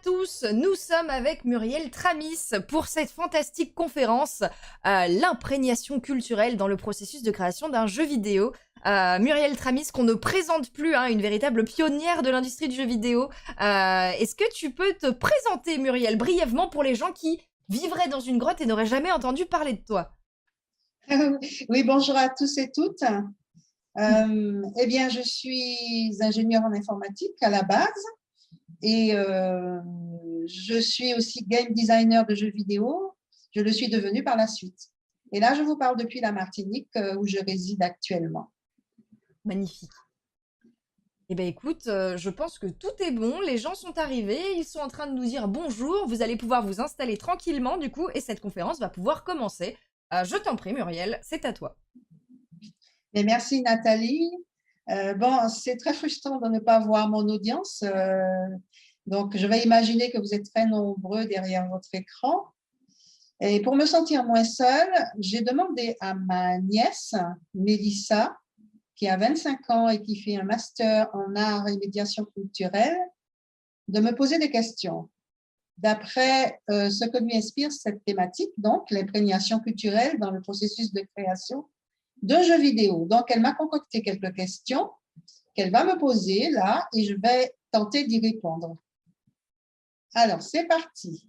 tous, nous sommes avec Muriel Tramis pour cette fantastique conférence l'imprégnation culturelle dans le processus de création d'un jeu vidéo. Muriel Tramis qu'on ne présente plus, hein, une véritable pionnière de l'industrie du jeu vidéo. Est-ce que tu peux te présenter, Muriel, brièvement pour les gens qui vivraient dans une grotte et n'auraient jamais entendu parler de toi? Oui, bonjour à tous et toutes. Eh bien, je suis ingénieure en informatique à la base et je suis aussi game designer de jeux vidéo. Je le suis devenue par la suite. Et là, je vous parle depuis la Martinique où je réside actuellement. Magnifique. Eh bien écoute, je pense que tout est bon, les gens sont arrivés, ils sont en train de nous dire bonjour, vous allez pouvoir vous installer tranquillement du coup, et cette conférence va pouvoir commencer. Je t'en prie Muriel, c'est à toi. Et merci Nathalie. Bon, c'est très frustrant de ne pas voir mon audience. Donc, je vais imaginer que vous êtes très nombreux derrière votre écran. Et pour me sentir moins seule, j'ai demandé à ma nièce, Mélissa, qui a 25 ans et qui fait un master en art et médiation culturelle, de me poser des questions. D'après ce que lui inspire cette thématique, donc l'imprégnation culturelle dans le processus de création de jeux vidéo. Donc, elle m'a concocté quelques questions qu'elle va me poser là et je vais tenter d'y répondre. Alors, c'est parti.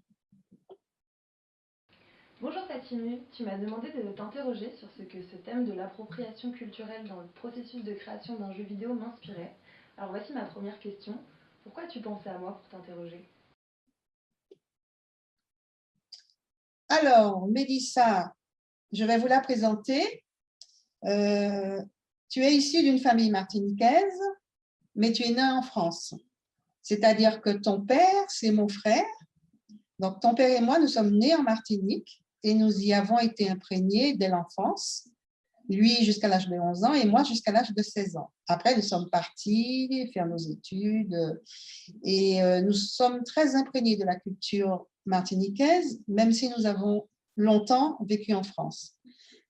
Bonjour Tatinu, tu m'as demandé de t'interroger sur ce que ce thème de l'appropriation culturelle dans le processus de création d'un jeu vidéo m'inspirait. Alors voici ma première question. Pourquoi as-tu pensé à moi pour t'interroger? Alors, Mélissa, je vais vous la présenter. Tu es issue d'une famille martiniquaise, mais tu es née en France. C'est-à-dire que ton père, c'est mon frère. Donc, ton père et moi, nous sommes nés en Martinique et nous y avons été imprégnés dès l'enfance. Lui jusqu'à l'âge de 11 ans et moi jusqu'à l'âge de 16 ans. Après, nous sommes partis faire nos études et nous sommes très imprégnés de la culture martiniquaise, même si nous avons longtemps vécu en France.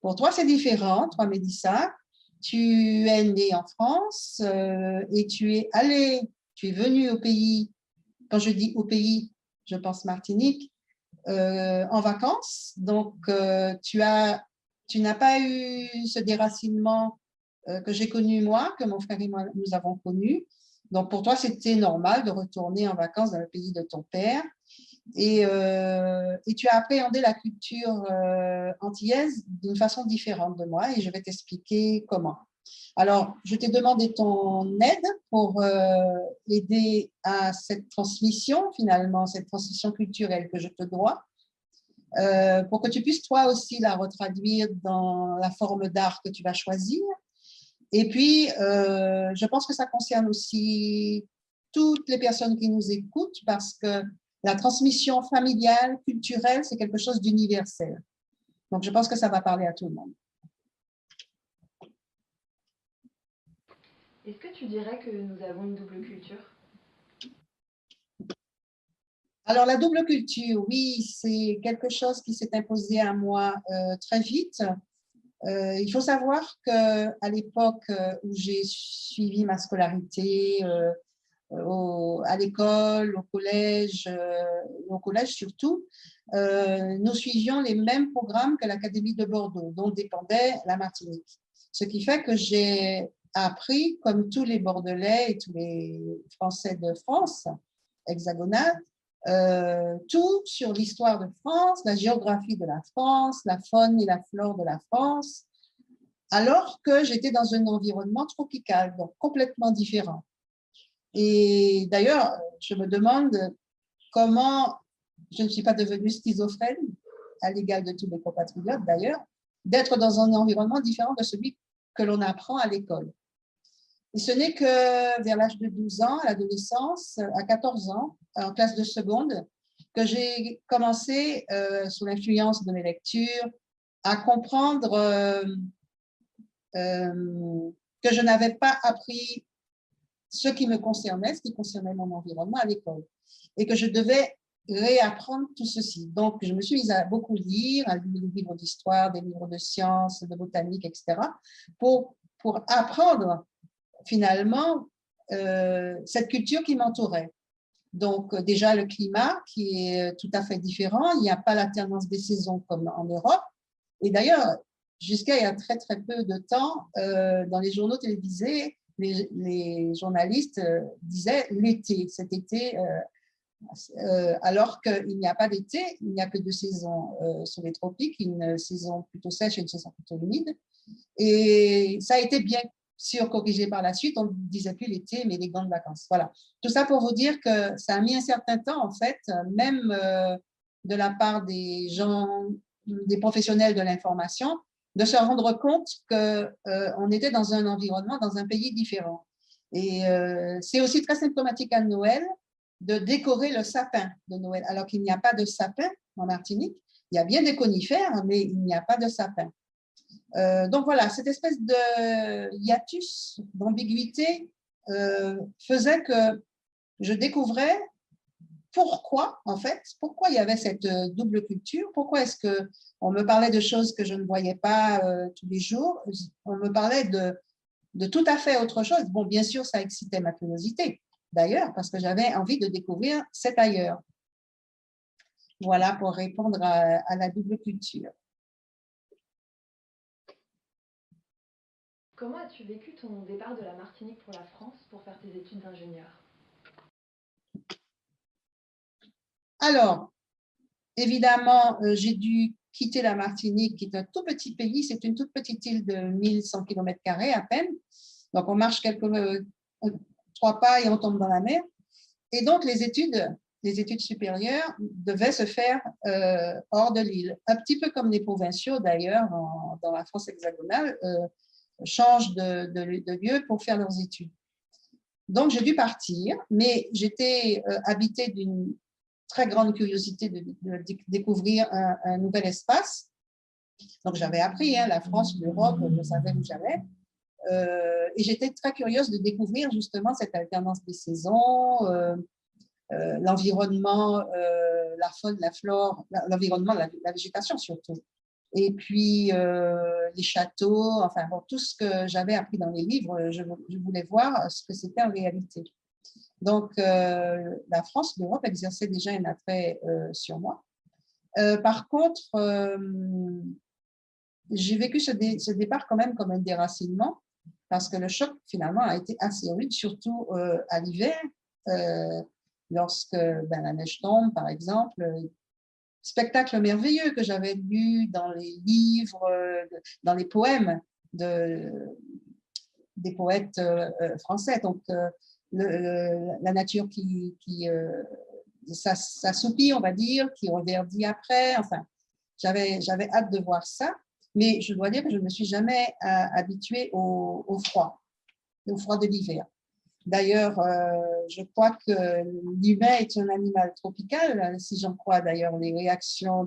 Pour toi, c'est différent. Toi, Mélissa, tu es née en France et tu es venue au pays. Quand je dis au pays, je pense Martinique, en vacances. Donc, tu n'as pas eu ce déracinement que j'ai connu moi, que mon frère et moi, nous avons connu. Donc, pour toi, c'était normal de retourner en vacances dans le pays de ton père. Et tu as appréhendé la culture antillaise d'une façon différente de moi et je vais t'expliquer comment. Alors, je t'ai demandé ton aide pour aider à cette transmission, finalement, cette transmission culturelle que je te dois, pour que tu puisses toi aussi la retraduire dans la forme d'art que tu vas choisir. Et puis, je pense que ça concerne aussi toutes les personnes qui nous écoutent parce que la transmission familiale, culturelle, c'est quelque chose d'universel. Donc, je pense que ça va parler à tout le monde. Est-ce que tu dirais que nous avons une double culture? Alors, la double culture, oui, c'est quelque chose qui s'est imposé à moi très vite. Il faut savoir qu'à l'époque où j'ai suivi ma scolarité, à l'école, au collège surtout, nous suivions les mêmes programmes que l'Académie de Bordeaux, dont dépendait la Martinique. Ce qui fait que j'ai appris, comme tous les Bordelais et tous les Français de France hexagonale, tout sur l'histoire de France, la géographie de la France, la faune et la flore de la France, alors que j'étais dans un environnement tropical, donc complètement différent. Et d'ailleurs, je me demande comment je ne suis pas devenue schizophrène, à l'égal de tous mes compatriotes d'ailleurs, d'être dans un environnement différent de celui que l'on apprend à l'école. Et ce n'est que vers l'âge de 12 ans, à l'adolescence, à 14 ans, en classe de seconde, que j'ai commencé, sous l'influence de mes lectures, à comprendre que je n'avais pas appris ce qui me concernait, ce qui concernait mon environnement à l'école, et que je devais réapprendre tout ceci. Donc, je me suis mise à beaucoup lire, à lire des livres d'histoire, des livres de sciences, de botanique, etc., pour apprendre finalement cette culture qui m'entourait. Donc, déjà, le climat qui est tout à fait différent. Il n'y a pas l'alternance des saisons comme en Europe. Et d'ailleurs, jusqu'à il y a très, très peu de temps, dans les journaux télévisés, les journalistes disaient l'été, cet été, alors qu'il n'y a pas d'été, il n'y a que deux saisons sur les tropiques, une saison plutôt sèche et une saison plutôt humide. Et ça a été bien sûr corrigé par la suite, on ne disait plus l'été, mais les grandes vacances. Voilà. Tout ça pour vous dire que ça a mis un certain temps, en fait, même de la part des gens, des professionnels de l'information, de se rendre compte qu'on était dans un environnement, dans un pays différent. Et c'est aussi très symptomatique à Noël de décorer le sapin de Noël, alors qu'il n'y a pas de sapin en Martinique. Il y a bien des conifères, mais il n'y a pas de sapin. Donc voilà, cette espèce de hiatus, d'ambiguïté faisait que je découvrais pourquoi, en fait, pourquoi il y avait cette double culture, pourquoi est-ce qu'on me parlait de choses que je ne voyais pas tous les jours, on me parlait de tout à fait autre chose. Bon, bien sûr, ça excitait ma curiosité, d'ailleurs, parce que j'avais envie de découvrir cet ailleurs. Voilà pour répondre à la double culture. Comment as-tu vécu ton départ de la Martinique pour la France pour faire tes études d'ingénieur? Alors, évidemment, j'ai dû quitter la Martinique, qui est un tout petit pays. C'est une toute petite île de 1100 km² à peine. Donc, on marche trois pas et on tombe dans la mer. Et donc, les études supérieures devaient se faire hors de l'île. Un petit peu comme les provinciaux, d'ailleurs, dans la France hexagonale, changent de lieu pour faire leurs études. Donc, j'ai dû partir, mais j'étais habitée d'une très grande curiosité de découvrir un nouvel espace. Donc, j'avais appris la France, l'Europe, je savais où j'allais. Et j'étais très curieuse de découvrir justement cette alternance des saisons, l'environnement, la faune, la flore, l'environnement, la végétation surtout. Et puis, les châteaux, enfin, bon, tout ce que j'avais appris dans les livres, je voulais voir ce que c'était en réalité. Donc, la France, l'Europe exerçait déjà un attrait sur moi. Par contre, j'ai vécu ce départ quand même comme un déracinement, parce que le choc, finalement, a été assez rude, surtout à l'hiver, lorsque la neige tombe, par exemple. Spectacle merveilleux que j'avais lu dans les livres, dans les poèmes des poètes français. Donc, la nature qui s'assoupit, on va dire, qui reverdit après. Enfin, j'avais hâte de voir ça, mais je dois dire que je ne me suis jamais habituée au froid de l'hiver. D'ailleurs, je crois que l'humain est un animal tropical, si j'en crois d'ailleurs les réactions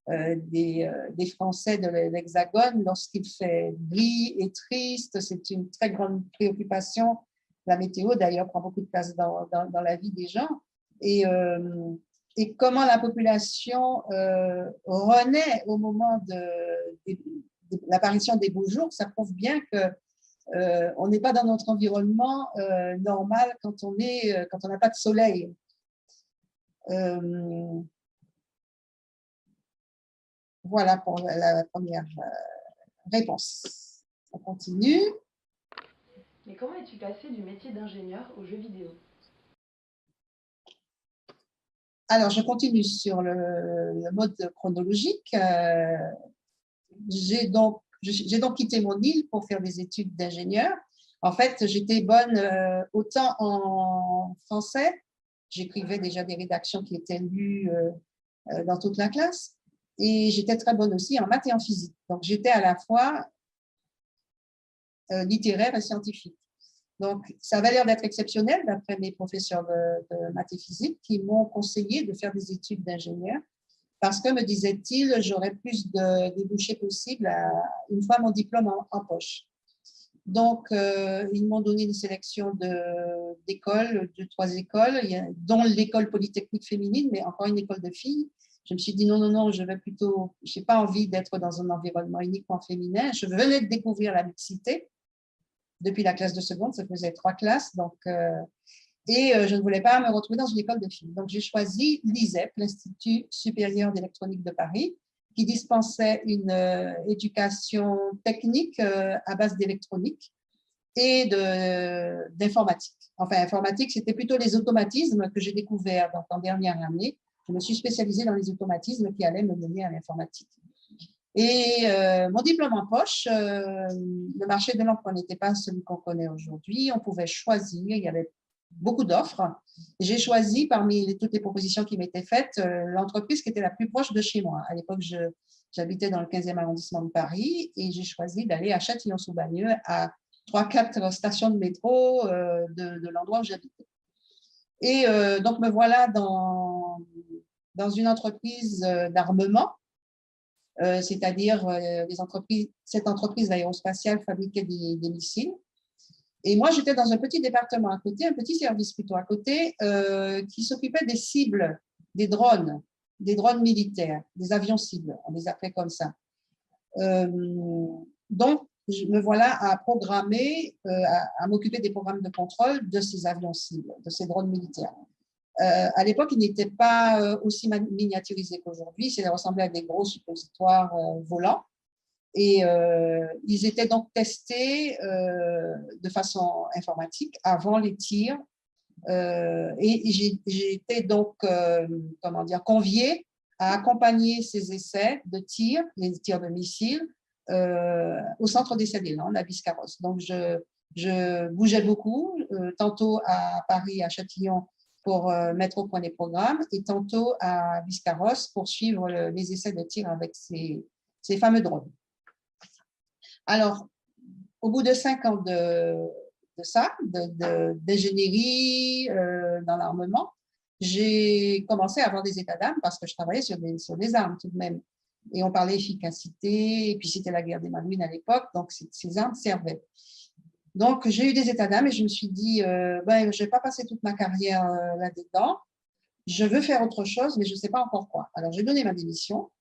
des Français de l'Hexagone lorsqu'il fait gris et triste. C'est une très grande préoccupation. La météo, d'ailleurs, prend beaucoup de place dans la vie des gens. Et comment la population renaît au moment de l'apparition des beaux jours, ça prouve bien que on n'est pas dans notre environnement normal quand on n'a pas de soleil. Voilà pour la première réponse. On continue. Mais comment es-tu passé du métier d'ingénieur aux jeux vidéo? Alors, je continue sur le mode chronologique. J'ai donc quitté mon île pour faire des études d'ingénieur. En fait, j'étais bonne autant en français, j'écrivais déjà des rédactions qui étaient lues dans toute la classe, et j'étais très bonne aussi en maths et en physique. Donc, j'étais à la fois littéraire et scientifique. Donc, ça avait l'air d'être exceptionnel d'après mes professeurs de maths et physique qui m'ont conseillé de faire des études d'ingénieur. Parce que, me disait-il, j'aurais plus de débouchés possibles une fois mon diplôme en poche. Donc, ils m'ont donné une sélection d'écoles, de 3 écoles, dont l'école polytechnique féminine, mais encore une école de filles. Je me suis dit non, je n'ai pas envie d'être dans un environnement uniquement féminin. Je venais de découvrir la mixité. Depuis la classe de seconde, ça faisait 3 classes. Donc, Et je ne voulais pas me retrouver dans une école de filles. Donc, j'ai choisi l'ISEP, l'Institut supérieur d'électronique de Paris, qui dispensait une éducation technique à base d'électronique et d'informatique. Enfin, informatique, c'était plutôt les automatismes que j'ai découverts en dernière année. Je me suis spécialisée dans les automatismes qui allaient me mener à l'informatique. Et mon diplôme en poche, le marché de l'emploi n'était pas celui qu'on connaît aujourd'hui. On pouvait choisir, il y avait beaucoup d'offres. J'ai choisi parmi toutes les propositions qui m'étaient faites l'entreprise qui était la plus proche de chez moi. À l'époque, j'habitais dans le 15e arrondissement de Paris et j'ai choisi d'aller à Châtillon-sous-Bagneux, à 3-4 stations de métro de l'endroit où j'habitais. Et donc, me voilà dans une entreprise d'armement, c'est-à-dire cette entreprise aérospatiale fabriquait des missiles. Et moi, j'étais dans un petit département à côté, un petit service plutôt à côté, qui s'occupait des cibles, des drones militaires, des avions cibles, on les appelait comme ça. Donc, je me voilà à programmer, à m'occuper des programmes de contrôle de ces avions cibles, de ces drones militaires. À l'époque, ils n'étaient pas aussi miniaturisés qu'aujourd'hui, ça ressemblait à des gros suppositoires volants. Et ils étaient donc testés de façon informatique avant les tirs. Et j'ai été donc, conviée à accompagner ces essais de tir, les tirs de missiles, au centre d'essai des Landes, à Biscarrosse. Donc, je bougeais beaucoup, tantôt à Paris, à Châtillon, pour mettre au point des programmes, et tantôt à Biscarrosse pour suivre les essais de tir avec ces fameux drones. Alors, au bout de 5 ans d'ingénierie dans l'armement, j'ai commencé à avoir des états d'âme parce que je travaillais sur des armes tout de même. Et on parlait efficacité, et puis c'était la guerre des Malouines à l'époque, donc ces armes servaient. Donc, j'ai eu des états d'âme et je me suis dit, je ne vais pas passer toute ma carrière là-dedans. Je veux faire autre chose, mais je ne sais pas encore quoi. Alors, j'ai donné ma démission.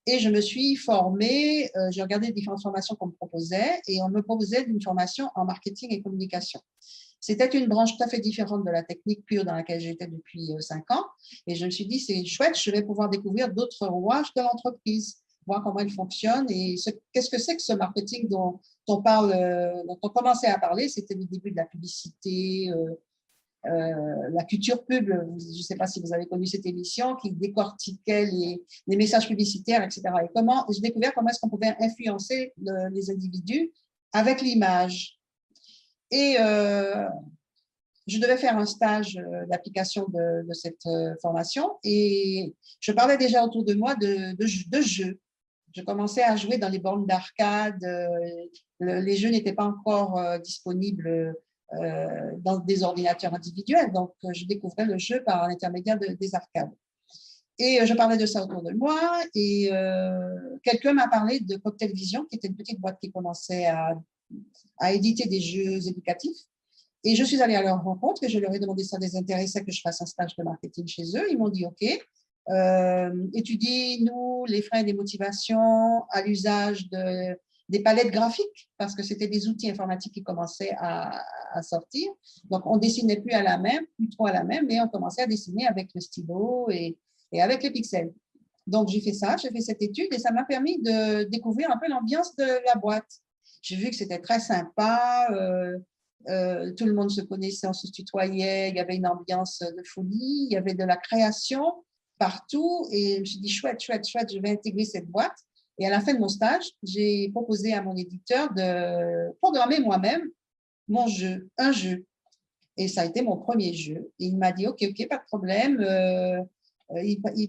Et je me suis formée, j'ai regardé les différentes formations qu'on me proposait et on me proposait une formation en marketing et communication. C'était une branche tout à fait différente de la technique pure dans laquelle j'étais depuis 5 ans. Et je me suis dit, c'est chouette, je vais pouvoir découvrir d'autres rouages de l'entreprise, voir comment elle fonctionne et qu'est-ce que c'est que ce marketing dont on commençait à parler. C'était le début de la publicité, la culture pub, je ne sais pas si vous avez connu cette émission, qui décortiquait les messages publicitaires, etc. Et j'ai découvert comment est-ce qu'on pouvait influencer les individus avec l'image. Et je devais faire un stage d'application de cette formation et je parlais déjà autour de moi de jeux. Je commençais à jouer dans les bornes d'arcade. Les jeux n'étaient pas encore disponibles dans des ordinateurs individuels. Donc, je découvrais le jeu par l'intermédiaire des arcades. Et je parlais de ça autour de moi et quelqu'un m'a parlé de Cocktail Vision, qui était une petite boîte qui commençait à éditer des jeux éducatifs. Et je suis allée à leur rencontre et je leur ai demandé si ça les intéressait que je fasse un stage de marketing chez eux. Ils m'ont dit OK. Étudie-nous les freins et les motivations à l'usage des palettes graphiques, parce que c'était des outils informatiques qui commençaient à sortir. Donc, on ne dessinait plus trop à la main, mais on commençait à dessiner avec le stylo et avec les pixels. Donc, j'ai fait cette étude et ça m'a permis de découvrir un peu l'ambiance de la boîte. J'ai vu que c'était très sympa, tout le monde se connaissait, on se tutoyait, il y avait une ambiance de folie, il y avait de la création partout et je me suis dit chouette, je vais intégrer cette boîte. Et à la fin de mon stage, j'ai proposé à mon éditeur de programmer moi-même un jeu. Et ça a été mon premier jeu. Et il m'a dit, OK, pas de problème.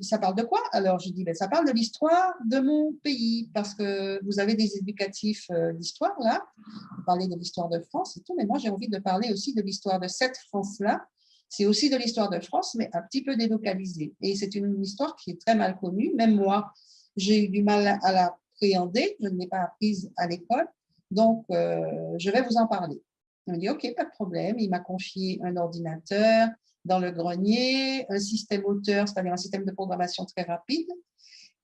Ça parle de quoi? Alors, j'ai dit, ça parle de l'histoire de mon pays, parce que vous avez des éducatifs d'histoire, là. Vous parlez de l'histoire de France et tout, mais moi, j'ai envie de parler aussi de l'histoire de cette France-là. C'est aussi de l'histoire de France, mais un petit peu délocalisée. Et c'est une histoire qui est très mal connue. Même moi, j'ai eu du mal à l'appréhender. Je ne l'ai pas apprise à l'école. Donc, je vais vous en parler. Il m'a dit, OK, pas de problème. Il m'a confié un ordinateur dans le grenier, un système auteur, c'est-à-dire un système de programmation très rapide.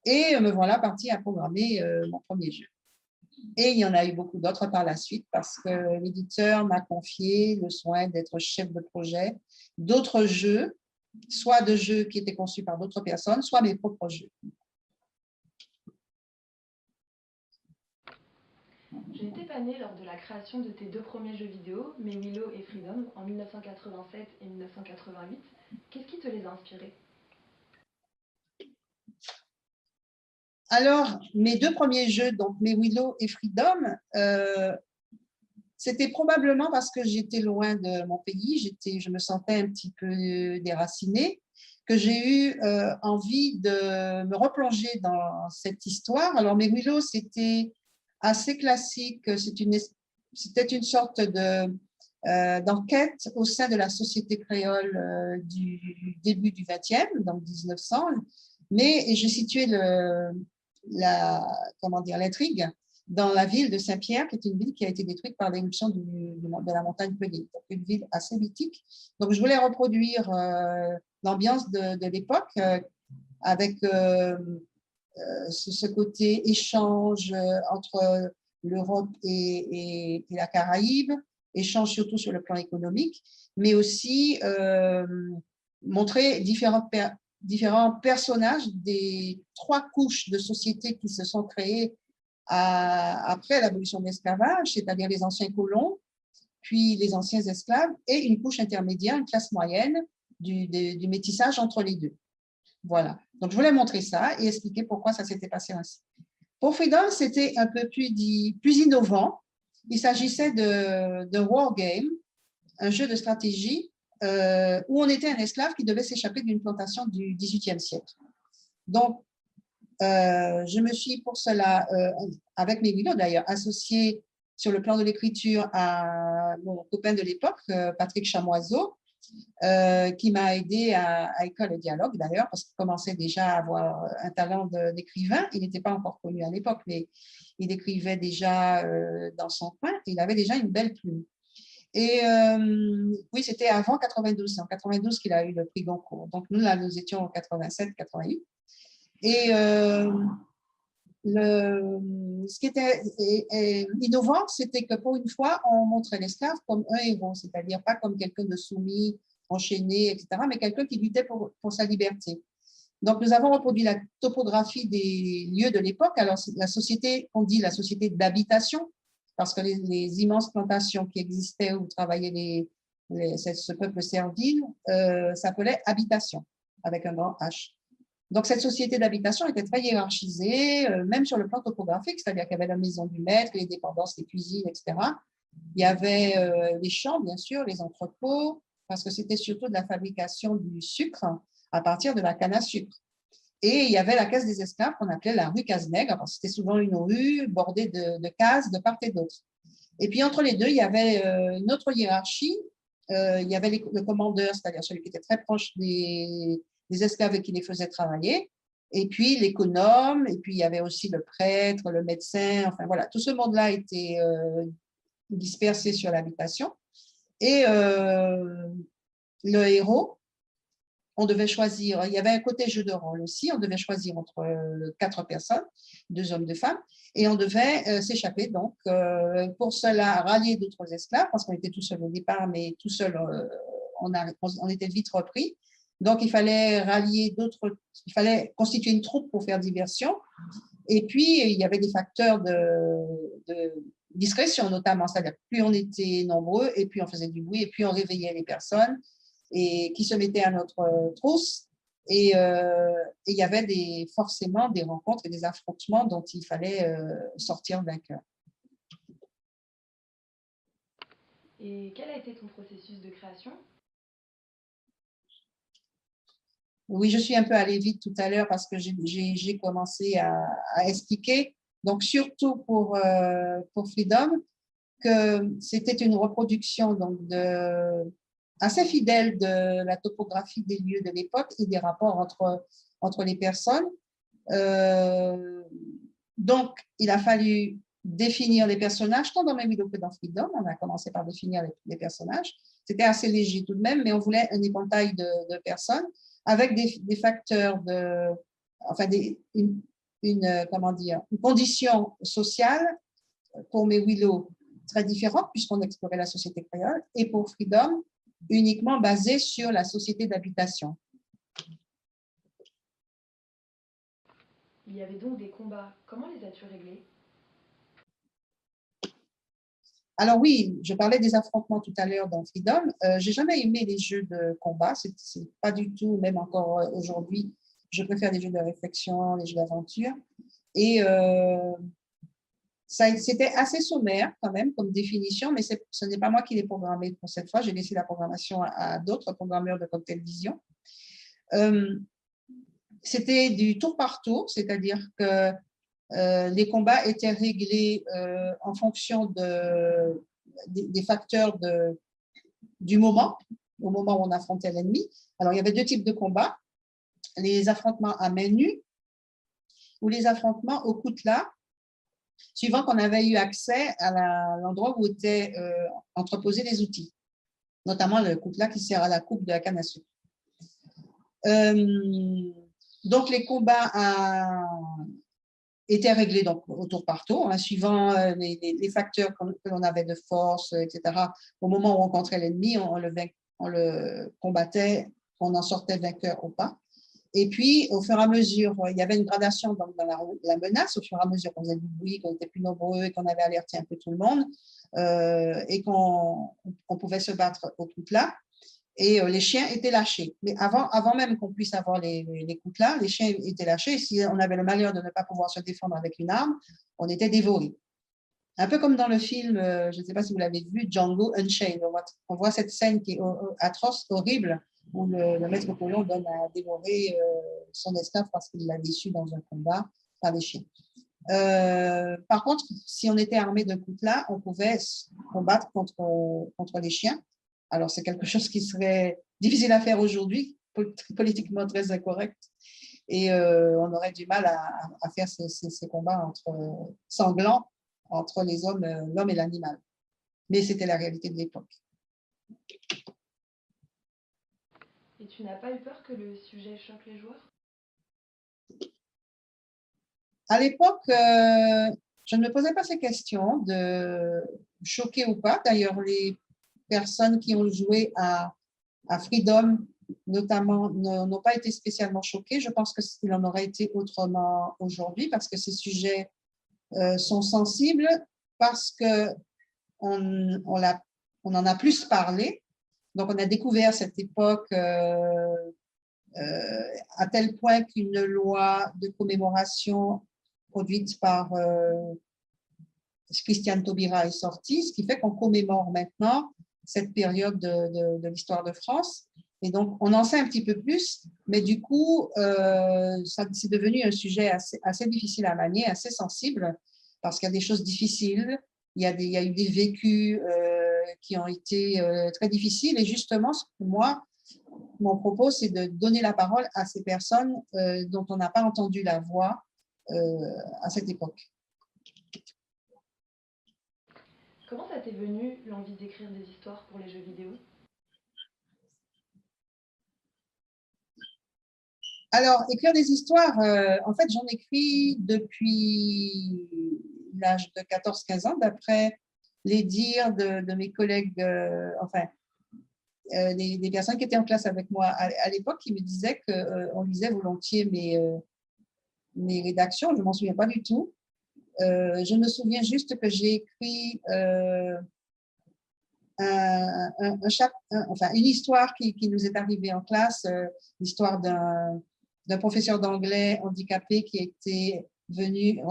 Et me voilà partie à programmer mon premier jeu. Et il y en a eu beaucoup d'autres par la suite parce que l'éditeur m'a confié le soin d'être chef de projet d'autres jeux, soit de jeux qui étaient conçus par d'autres personnes, soit mes propres jeux. Je n'étais pas née lors de la création de tes deux premiers jeux vidéo, mais Willow et Freedom, en 1987 et 1988. Qu'est-ce qui te les a inspirés? Alors, mes deux premiers jeux, donc mes Willow et Freedom, c'était probablement parce que j'étais loin de mon pays, je me sentais un petit peu déracinée, que j'ai eu envie de me replonger dans cette histoire. Alors, mes Willow, c'était assez classique, c'était une sorte d'enquête au sein de la société créole du début du XXe, donc 1900, mais j'ai situé l'intrigue dans la ville de Saint-Pierre, qui est une ville qui a été détruite par l'éruption de la montagne Pelée, donc une ville assez mythique. Donc, je voulais reproduire l'ambiance de l'époque avec ce côté échange entre l'Europe et la Caraïbe, échange surtout sur le plan économique, mais aussi montrer différents personnages des trois couches de société qui se sont créées après l'abolition de l'esclavage, c'est-à-dire les anciens colons, puis les anciens esclaves, et une couche intermédiaire, une classe moyenne du métissage entre les deux. Voilà. Donc, je voulais montrer ça et expliquer pourquoi ça s'était passé ainsi. Pour Freedom, c'était un peu plus innovant. Il s'agissait de Wargame, un jeu de stratégie où on était un esclave qui devait s'échapper d'une plantation du XVIIIe siècle. Donc, je me suis pour cela, avec mes Willow d'ailleurs, associée sur le plan de l'écriture à mon copain de l'époque, Patrick Chamoiseau, qui m'a aidé à écrire le dialogue d'ailleurs, parce qu'il commençait déjà à avoir un talent d'écrivain. Il n'était pas encore connu à l'époque, mais il écrivait déjà dans son coin. Il avait déjà une belle plume. Et oui, c'était avant 92. C'est en 92 qu'il a eu le prix Goncourt. Donc nous, là, nous étions en 87, 88. Et ce qui était innovant, c'était que pour une fois, on montrait l'esclave comme un héros, c'est-à-dire pas comme quelqu'un de soumis, enchaîné, etc., mais quelqu'un qui luttait pour sa liberté. Donc, nous avons reproduit la topographie des lieux de l'époque. Alors, la société, on dit la société d'habitation, parce que les immenses plantations qui existaient où travaillait ce peuple servile s'appelait habitation, avec un grand H. Donc, cette société d'habitation était très hiérarchisée, même sur le plan topographique, c'est-à-dire qu'il y avait la maison du maître, les dépendances, les cuisines, etc. Il y avait les champs, bien sûr, les entrepôts, parce que c'était surtout de la fabrication du sucre à partir de la canne à sucre. Et il y avait la case des esclaves qu'on appelait la rue Casse-Nègre, parce que c'était souvent une rue bordée de cases de part et d'autre. Et puis, entre les deux, il y avait une autre hiérarchie. Il y avait le commandeur, c'est-à-dire celui qui était très proche des esclaves qui les faisaient travailler, et puis l'économe, et puis il y avait aussi le prêtre, le médecin, enfin voilà, tout ce monde-là était dispersé sur l'habitation. Et le héros, on devait choisir, il y avait un côté jeu de rôle aussi, on devait choisir entre 4 personnes, 2 hommes, 2 femmes, et on devait s'échapper, donc pour cela rallier d'autres esclaves, parce qu'on était tout seul au départ, mais tout seul, on était vite repris. Donc, il fallait il fallait constituer une troupe pour faire diversion. Et puis, il y avait des facteurs de discrétion, notamment, c'est-à-dire plus on était nombreux, et puis on faisait du bruit, et puis on réveillait les personnes et qui se mettaient à notre trousse. Et il y avait forcément des rencontres et des affrontements dont il fallait sortir vainqueur. Et quel a été ton processus de création? Oui, je suis un peu allée vite tout à l'heure parce que j'ai commencé à expliquer. Donc, surtout pour Freedom, que c'était une reproduction donc, assez fidèle de la topographie des lieux de l'époque et des rapports entre les personnes. Donc, il a fallu définir les personnages, tant dans mes vidéos que dans Freedom. On a commencé par définir les personnages. C'était assez léger tout de même, mais on voulait un éventail de personnes avec des facteurs comment dire, une condition sociale pour Mes Willow, très différente, puisqu'on explorait la société créole, et pour Freedom, uniquement basée sur la société d'habitation. Il y avait donc des combats. Comment les as-tu réglés? Alors oui, je parlais des affrontements tout à l'heure dans Freedom. J'ai jamais aimé les jeux de combat. C'est pas du tout, même encore aujourd'hui, je préfère les jeux de réflexion, les jeux d'aventure. Et c'était assez sommaire quand même comme définition, mais ce n'est pas moi qui l'ai programmé pour cette fois. J'ai laissé la programmation à d'autres programmeurs de Cocktail Vision. C'était du tour par tour, c'est-à-dire que les combats étaient réglés en fonction des facteurs du moment, au moment où on affrontait l'ennemi. Alors, il y avait deux types de combats, les affrontements à main nue ou les affrontements au coutelas, suivant qu'on avait eu accès à l'endroit où étaient entreposés les outils, notamment le coutelas qui sert à la coupe de la canne à sucre. Donc, les combats étaient réglés donc, au tour par tour, hein, suivant les facteurs que l'on avait de force, etc. Au moment où on rencontrait l'ennemi, on le combattait, on en sortait vainqueur ou pas. Et puis, au fur et à mesure, il y avait une gradation dans la menace, au fur et à mesure qu'on faisait du bruit, qu'on était plus nombreux, qu'on avait alerté un peu tout le monde, et qu'on pouvait se battre au coutelas. Et les chiens étaient lâchés. Mais avant même qu'on puisse avoir les coutelas, les chiens étaient lâchés. Si on avait le malheur de ne pas pouvoir se défendre avec une arme, on était dévoré. Un peu comme dans le film, je ne sais pas si vous l'avez vu, Django Unchained. On voit cette scène qui est atroce, horrible, où le maître colon donne à dévorer son esclave parce qu'il l'a déçu dans un combat par les chiens. Par contre, si on était armé de coutelas, on pouvait combattre contre les chiens. Alors, c'est quelque chose qui serait difficile à faire aujourd'hui, politiquement très incorrect. Et on aurait du mal à faire ces combats sanglants entre l'homme et l'animal. Mais c'était la réalité de l'époque. Et tu n'as pas eu peur que le sujet choque les joueurs? À l'époque, je ne me posais pas ces questions de choquer ou pas. D'ailleurs, les personnes qui ont joué à Freedom, notamment, n'ont pas été spécialement choquées. Je pense qu'il en aurait été autrement aujourd'hui parce que ces sujets sont sensibles, parce qu'on en a plus parlé. Donc, on a découvert cette époque à tel point qu'une loi de commémoration produite par Christiane Taubira est sortie, ce qui fait qu'on commémore maintenant cette période de l'histoire de France. Et donc, on en sait un petit peu plus, mais du coup, c'est devenu un sujet assez difficile à manier, assez sensible, parce qu'il y a des choses difficiles, il y a eu des vécus qui ont été très difficiles. Et justement, moi, mon propos, c'est de donner la parole à ces personnes dont on n'a pas entendu la voix à cette époque. Comment ça t'est venu l'envie d'écrire des histoires pour les jeux vidéo? Alors, écrire des histoires, en fait, j'en écris depuis l'âge de 14-15 ans, d'après les dires de mes collègues, des personnes qui étaient en classe avec moi à l'époque, qui me disaient qu'on lisait volontiers mes rédactions. Je ne m'en souviens pas du tout. Je me souviens juste que j'ai écrit une histoire qui nous est arrivée en classe, l'histoire d'un professeur d'anglais handicapé qui était venu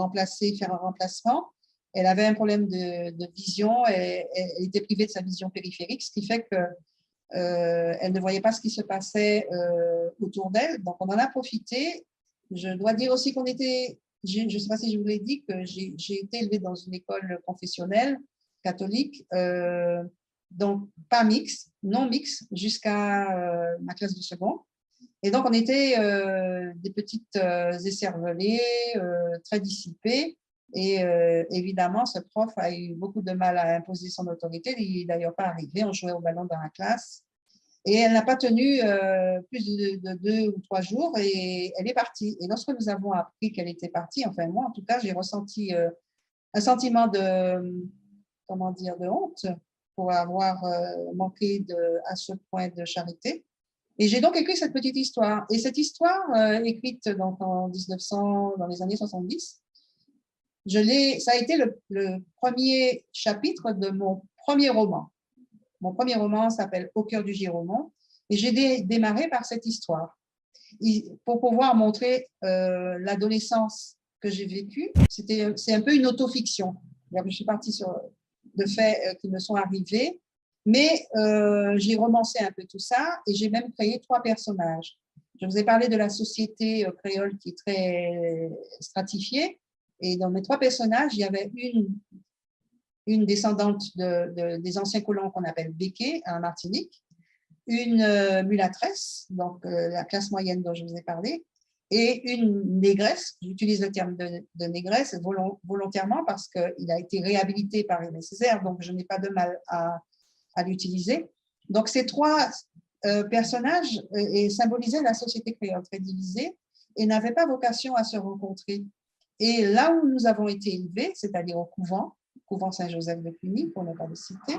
faire un remplacement. Elle avait un problème de vision et elle était privée de sa vision périphérique, ce qui fait qu'elle ne voyait pas ce qui se passait autour d'elle. Donc, on en a profité. Je dois dire aussi qu'on était, je ne sais pas si je vous l'ai dit, que j'ai été élevée dans une école confessionnelle catholique, donc pas mixte, non mixte, jusqu'à ma classe de seconde. Et donc, on était des petites écervelées, très dissipées. Et évidemment, ce prof a eu beaucoup de mal à imposer son autorité. Il n'est d'ailleurs pas arrivé. On jouait au ballon dans la classe. Et elle n'a pas tenu plus de 2 ou 3 jours et elle est partie. Et lorsque nous avons appris qu'elle était partie, enfin moi en tout cas, j'ai ressenti un sentiment comment dire, de honte pour avoir manqué à ce point de charité. Et j'ai donc écrit cette petite histoire. Et cette histoire, écrite donc en 1900, dans les années 70, ça a été le premier chapitre de mon premier roman. Mon premier roman s'appelle Au cœur du Giraumont. Et j'ai démarré par cette histoire. Pour pouvoir montrer l'adolescence que j'ai vécue, c'est un peu une autofiction. Je suis partie sur de faits qui me sont arrivés, mais j'ai romancé un peu tout ça et j'ai même créé 3 personnages. Je vous ai parlé de la société créole qui est très stratifiée, et dans mes 3 personnages, il y avait une descendante des anciens colons qu'on appelle Béké en Martinique, une mulâtresse, donc la classe moyenne dont je vous ai parlé, et une négresse. J'utilise le terme de négresse volontairement parce qu'il a été réhabilité par les nécessaires, donc je n'ai pas de mal à l'utiliser. Donc ces 3 personnages symbolisaient la société créole très divisée et n'avaient pas vocation à se rencontrer. Et là où nous avons été élevés, c'est-à-dire au couvent Saint-Joseph de Cluny, pour ne pas le citer,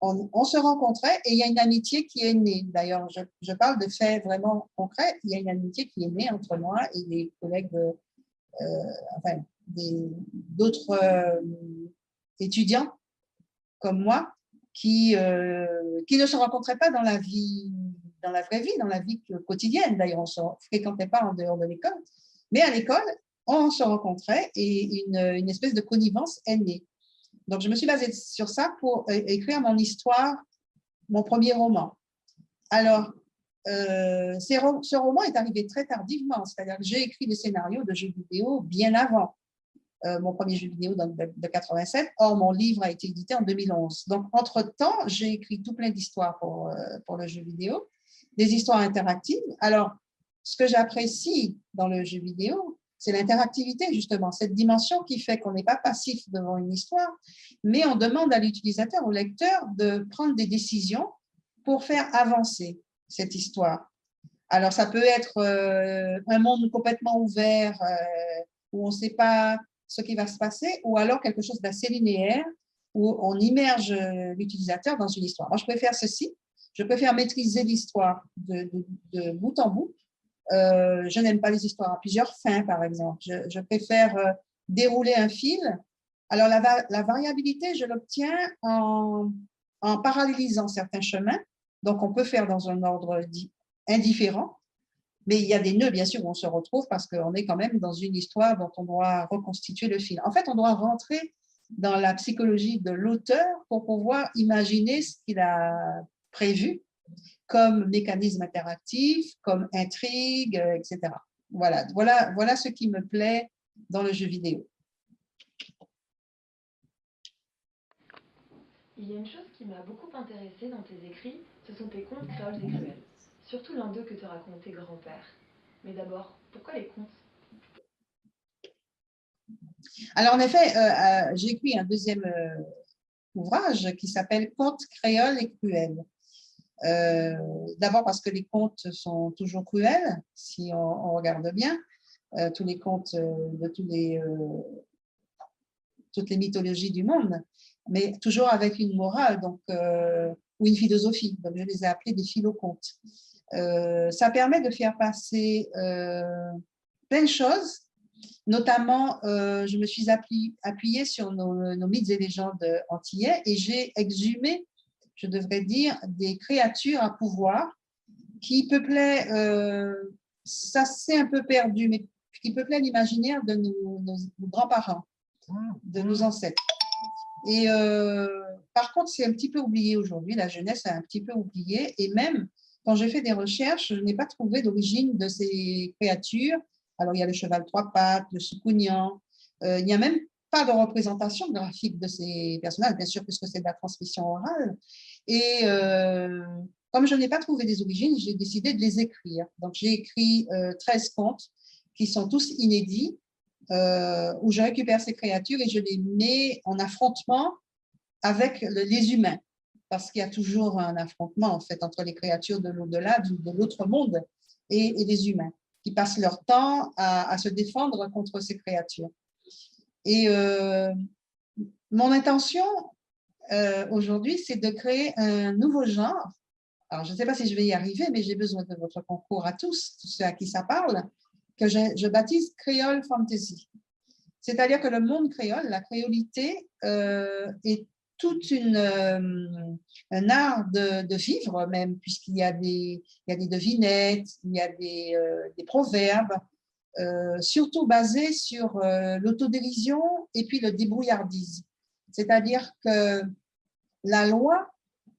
on se rencontrait et il y a une amitié qui est née. D'ailleurs, je parle de faits vraiment concrets. Il y a une amitié qui est née entre moi et des collègues, enfin, d'autres étudiants comme moi qui ne se rencontraient pas dans la vraie vie, dans la vie quotidienne. D'ailleurs, on ne se fréquentait pas en dehors de l'école. Mais à l'école, on se rencontrait et une espèce de connivence est née. Donc, je me suis basée sur ça pour écrire mon histoire, mon premier roman. Alors, ce roman est arrivé très tardivement, c'est-à-dire que j'ai écrit des scénarios de jeux vidéo bien avant mon premier jeu vidéo de 87. Or, mon livre a été édité en 2011. Donc, entre-temps, j'ai écrit tout plein d'histoires pour le jeu vidéo, des histoires interactives. Alors, ce que j'apprécie dans le jeu vidéo, c'est l'interactivité, justement, cette dimension qui fait qu'on n'est pas passif devant une histoire, mais on demande à l'utilisateur, au lecteur, de prendre des décisions pour faire avancer cette histoire. Alors, ça peut être un monde complètement ouvert où on ne sait pas ce qui va se passer, ou alors quelque chose d'assez linéaire où on immerge l'utilisateur dans une histoire. Moi, je préfère ceci. Je préfère maîtriser l'histoire de bout en bout. Je n'aime pas les histoires à plusieurs fins, par exemple. Je préfère dérouler un fil. Alors, la variabilité, je l'obtiens en parallélisant certains chemins. Donc, on peut faire dans un ordre indifférent, mais il y a des nœuds, bien sûr, où on se retrouve parce qu'on est quand même dans une histoire dont on doit reconstituer le fil. En fait, on doit rentrer dans la psychologie de l'auteur pour pouvoir imaginer ce qu'il a prévu comme mécanisme interactif, comme intrigue, etc. Voilà ce qui me plaît dans le jeu vidéo. Il y a une chose qui m'a beaucoup intéressée dans tes écrits, ce sont tes contes créoles et cruels. Surtout l'un d'eux que te racontait grand-père. Mais d'abord, pourquoi les contes? Alors, en effet, j'ai écrit un deuxième ouvrage qui s'appelle Contes créoles et cruels. D'abord parce que les contes sont toujours cruels, si on regarde bien. Tous les contes de toutes les mythologies du monde, mais toujours avec une morale ou une philosophie. Donc, je les ai appelés des philocontes. Ça permet de faire passer plein de choses. Notamment, je me suis appuyée sur nos mythes et légendes antillais et j'ai exhumé, je devrais dire, des créatures à pouvoir qui peuplaient, ça s'est un peu perdu, mais qui peuplaient l'imaginaire de nos grands-parents, de nos ancêtres. Et par contre, c'est un petit peu oublié aujourd'hui, la jeunesse a un petit peu oublié, et même quand j'ai fait des recherches, je n'ai pas trouvé d'origine de ces créatures. Alors, il y a le cheval 3 pattes, le soucougnan, il n'y a même pas de représentation graphique de ces personnages, bien sûr, puisque c'est de la transmission orale. Et comme je n'ai pas trouvé des origines, j'ai décidé de les écrire. Donc, j'ai écrit 13 contes qui sont tous inédits, où je récupère ces créatures et je les mets en affrontement avec les humains. Parce qu'il y a toujours un affrontement, en fait, entre les créatures de l'au-delà, de l'autre monde, et les humains, qui passent leur temps à se défendre contre ces créatures. Et mon intention aujourd'hui, c'est de créer un nouveau genre. Alors, je ne sais pas si je vais y arriver, mais j'ai besoin de votre concours à tous ceux à qui ça parle, que je baptise Créole Fantasy. C'est-à-dire que le monde créole, la créolité, est toute un art de vivre même, puisqu'il y a il y a des devinettes, il y a des proverbes, surtout basés sur l'autodérision et puis le débrouillardise. C'est-à-dire que la loi,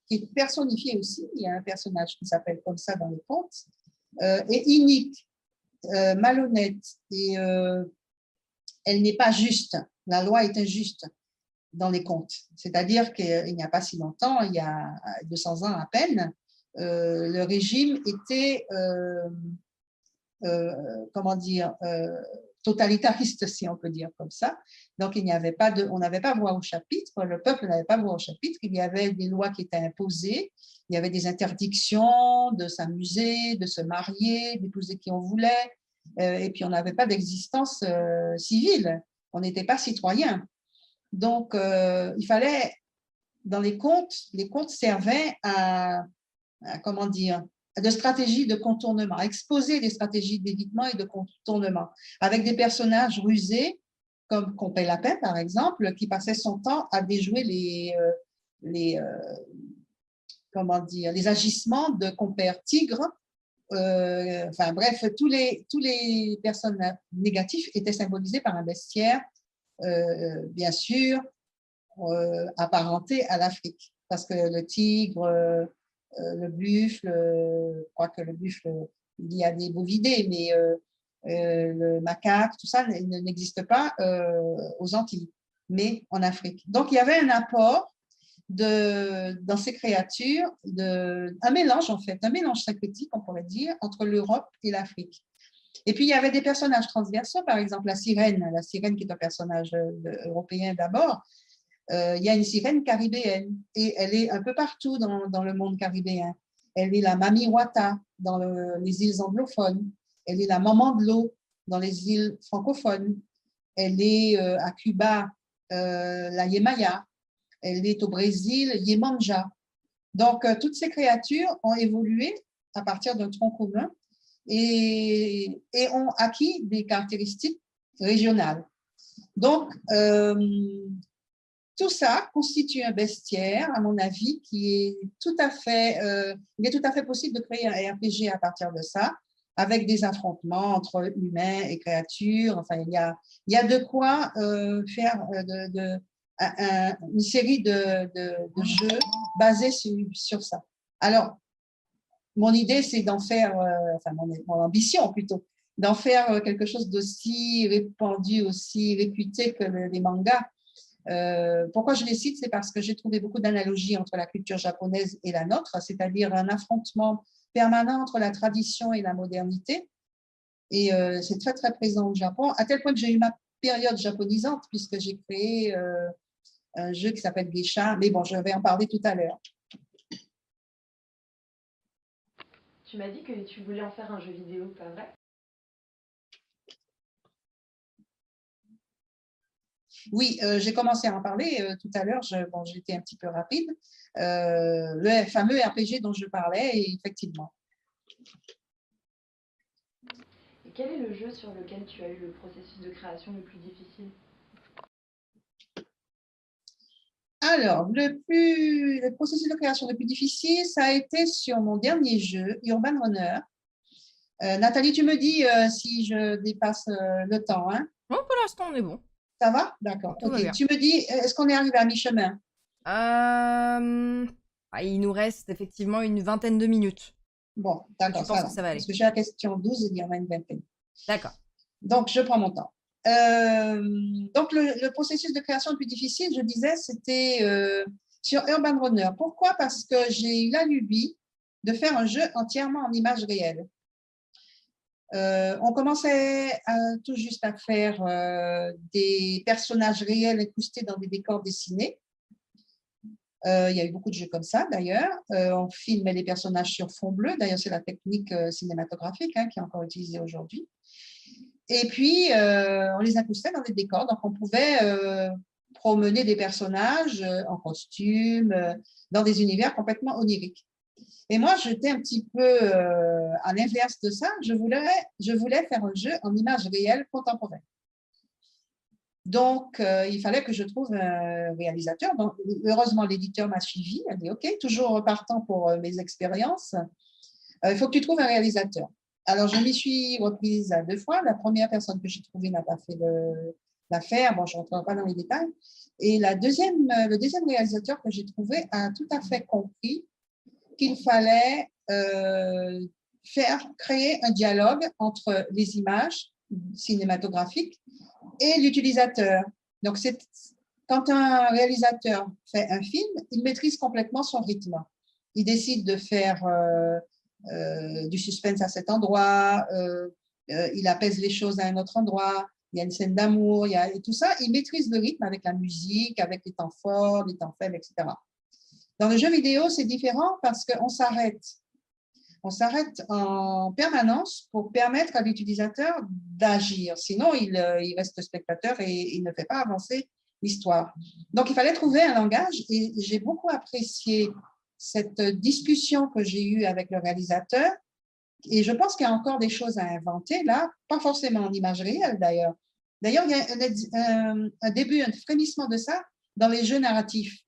qui est personnifiée aussi, il y a un personnage qui s'appelle comme ça dans les contes, est inique, malhonnête et elle n'est pas juste. La loi est injuste dans les contes. C'est-à-dire qu'il n'y a pas si longtemps, il y a 200 ans à peine, le régime était, comment dire, totalitariste, si on peut dire comme ça. Donc, il n'y avait pas on n'avait pas voix au chapitre, le peuple n'avait pas voix au chapitre, il y avait des lois qui étaient imposées, il y avait des interdictions de s'amuser, de se marier, d'épouser qui on voulait, et puis on n'avait pas d'existence civile, on n'était pas citoyen. Donc, il fallait, dans les contes servaient comment dire, de stratégies de contournement, exposer des stratégies d'évitement et de contournement, avec des personnages rusés, comme Compé Lapin, par exemple, qui passait son temps à déjouer comment dire, les agissements de Compère Tigre. Enfin bref, tous les personnages négatifs étaient symbolisés par un bestiaire, bien sûr, apparenté à l'Afrique. Parce que le tigre, le buffle, je crois que le buffle, il y a des bovidés, mais le macaque, tout ça n'existe pas aux Antilles, mais en Afrique. Donc, il y avait un apport dans ces créatures, un mélange en fait, un mélange syncrétique, on pourrait dire, entre l'Europe et l'Afrique. Et puis, il y avait des personnages transversaux, par exemple la sirène qui est un personnage européen d'abord. Il y a une sirène caribéenne et elle est un peu partout dans le monde caribéen. Elle est la Mami Wata dans les îles anglophones. Elle est la maman de l'eau dans les îles francophones. Elle est à Cuba, la Yemaya. Elle est au Brésil, Yemanja. Donc, toutes ces créatures ont évolué à partir d'un tronc commun et ont acquis des caractéristiques régionales. Donc, tout ça constitue un bestiaire, à mon avis, qui est tout à fait, il est tout à fait possible de créer un RPG à partir de ça, avec des affrontements entre humains et créatures. Enfin, il y a de quoi faire une série de jeux basés sur ça. Alors, mon idée, c'est d'en faire, enfin, mon ambition plutôt, d'en faire quelque chose d'aussi répandu, aussi réputé que les mangas. Pourquoi je les cite? C'est parce que j'ai trouvé beaucoup d'analogies entre la culture japonaise et la nôtre, c'est-à-dire un affrontement permanent entre la tradition et la modernité. Et c'est très, très présent au Japon, à tel point que j'ai eu ma période japonisante, puisque j'ai créé un jeu qui s'appelle Geisha. Mais bon, je vais en parler tout à l'heure. Tu m'as dit que tu voulais en faire un jeu vidéo, pas vrai? Oui, j'ai commencé à en parler tout à l'heure. Bon, j'étais un petit peu rapide. Le fameux RPG dont je parlais, effectivement. Et quel est le jeu sur lequel tu as eu le processus de création le plus difficile? Alors, le processus de création le plus difficile, ça a été sur mon dernier jeu, Urban Runner. Nathalie, tu me dis si je dépasse le temps, hein? Bon, pour l'instant, on est bon. Ça va? D'accord. Tout va Ok. bien. Tu me dis, est-ce qu'on est arrivé à mi-chemin? Il nous reste effectivement une vingtaine de minutes. Bon, Tu d'accord, penses ça que va. ça va aller? Parce que j'ai la question 12 et il y en a une vingtaine. D'accord. Donc, je prends mon temps. Donc, le processus de création le plus difficile, je disais, c'était sur Urban Runner. Pourquoi? Parce que j'ai eu la lubie de faire un jeu entièrement en images réelles. On commençait tout juste à faire des personnages réels incrustés dans des décors dessinés. Il y a eu beaucoup de jeux comme ça, d'ailleurs. On filmait les personnages sur fond bleu. D'ailleurs, c'est la technique cinématographique qui est encore utilisée aujourd'hui. Et puis, on les incrustait dans des décors. Donc, on pouvait promener des personnages en costume, dans des univers complètement oniriques. Et moi, j'étais un petit peu à l'inverse de ça. Je voulais faire un jeu en images réelles contemporaines. Donc, il fallait que je trouve un réalisateur. Donc, heureusement, l'éditeur m'a suivi. Elle dit, OK, toujours partant pour mes expériences, il faut que tu trouves un réalisateur. Alors, je m'y suis reprise à 2 fois. La première personne que j'ai trouvée n'a pas fait l'affaire. Bon, je ne rentrerai pas dans les détails. Et le deuxième réalisateur que j'ai trouvé a tout à fait compris qu'il fallait créer un dialogue entre les images cinématographiques et l'utilisateur. Donc, quand un réalisateur fait un film, il maîtrise complètement son rythme. Il décide de faire du suspense à cet endroit, il apaise les choses à un autre endroit, il y a une scène d'amour, et tout ça, il maîtrise le rythme avec la musique, avec les temps forts, les temps faibles, etc. Dans le jeu vidéo, c'est différent parce qu'on s'arrête. On s'arrête en permanence pour permettre à l'utilisateur d'agir. Sinon, il reste spectateur et il ne fait pas avancer l'histoire. Donc, il fallait trouver un langage et j'ai beaucoup apprécié cette discussion que j'ai eue avec le réalisateur. Et je pense qu'il y a encore des choses à inventer là, pas forcément en image réelle d'ailleurs. D'ailleurs, il y a un début, un frémissement de ça dans les jeux narratifs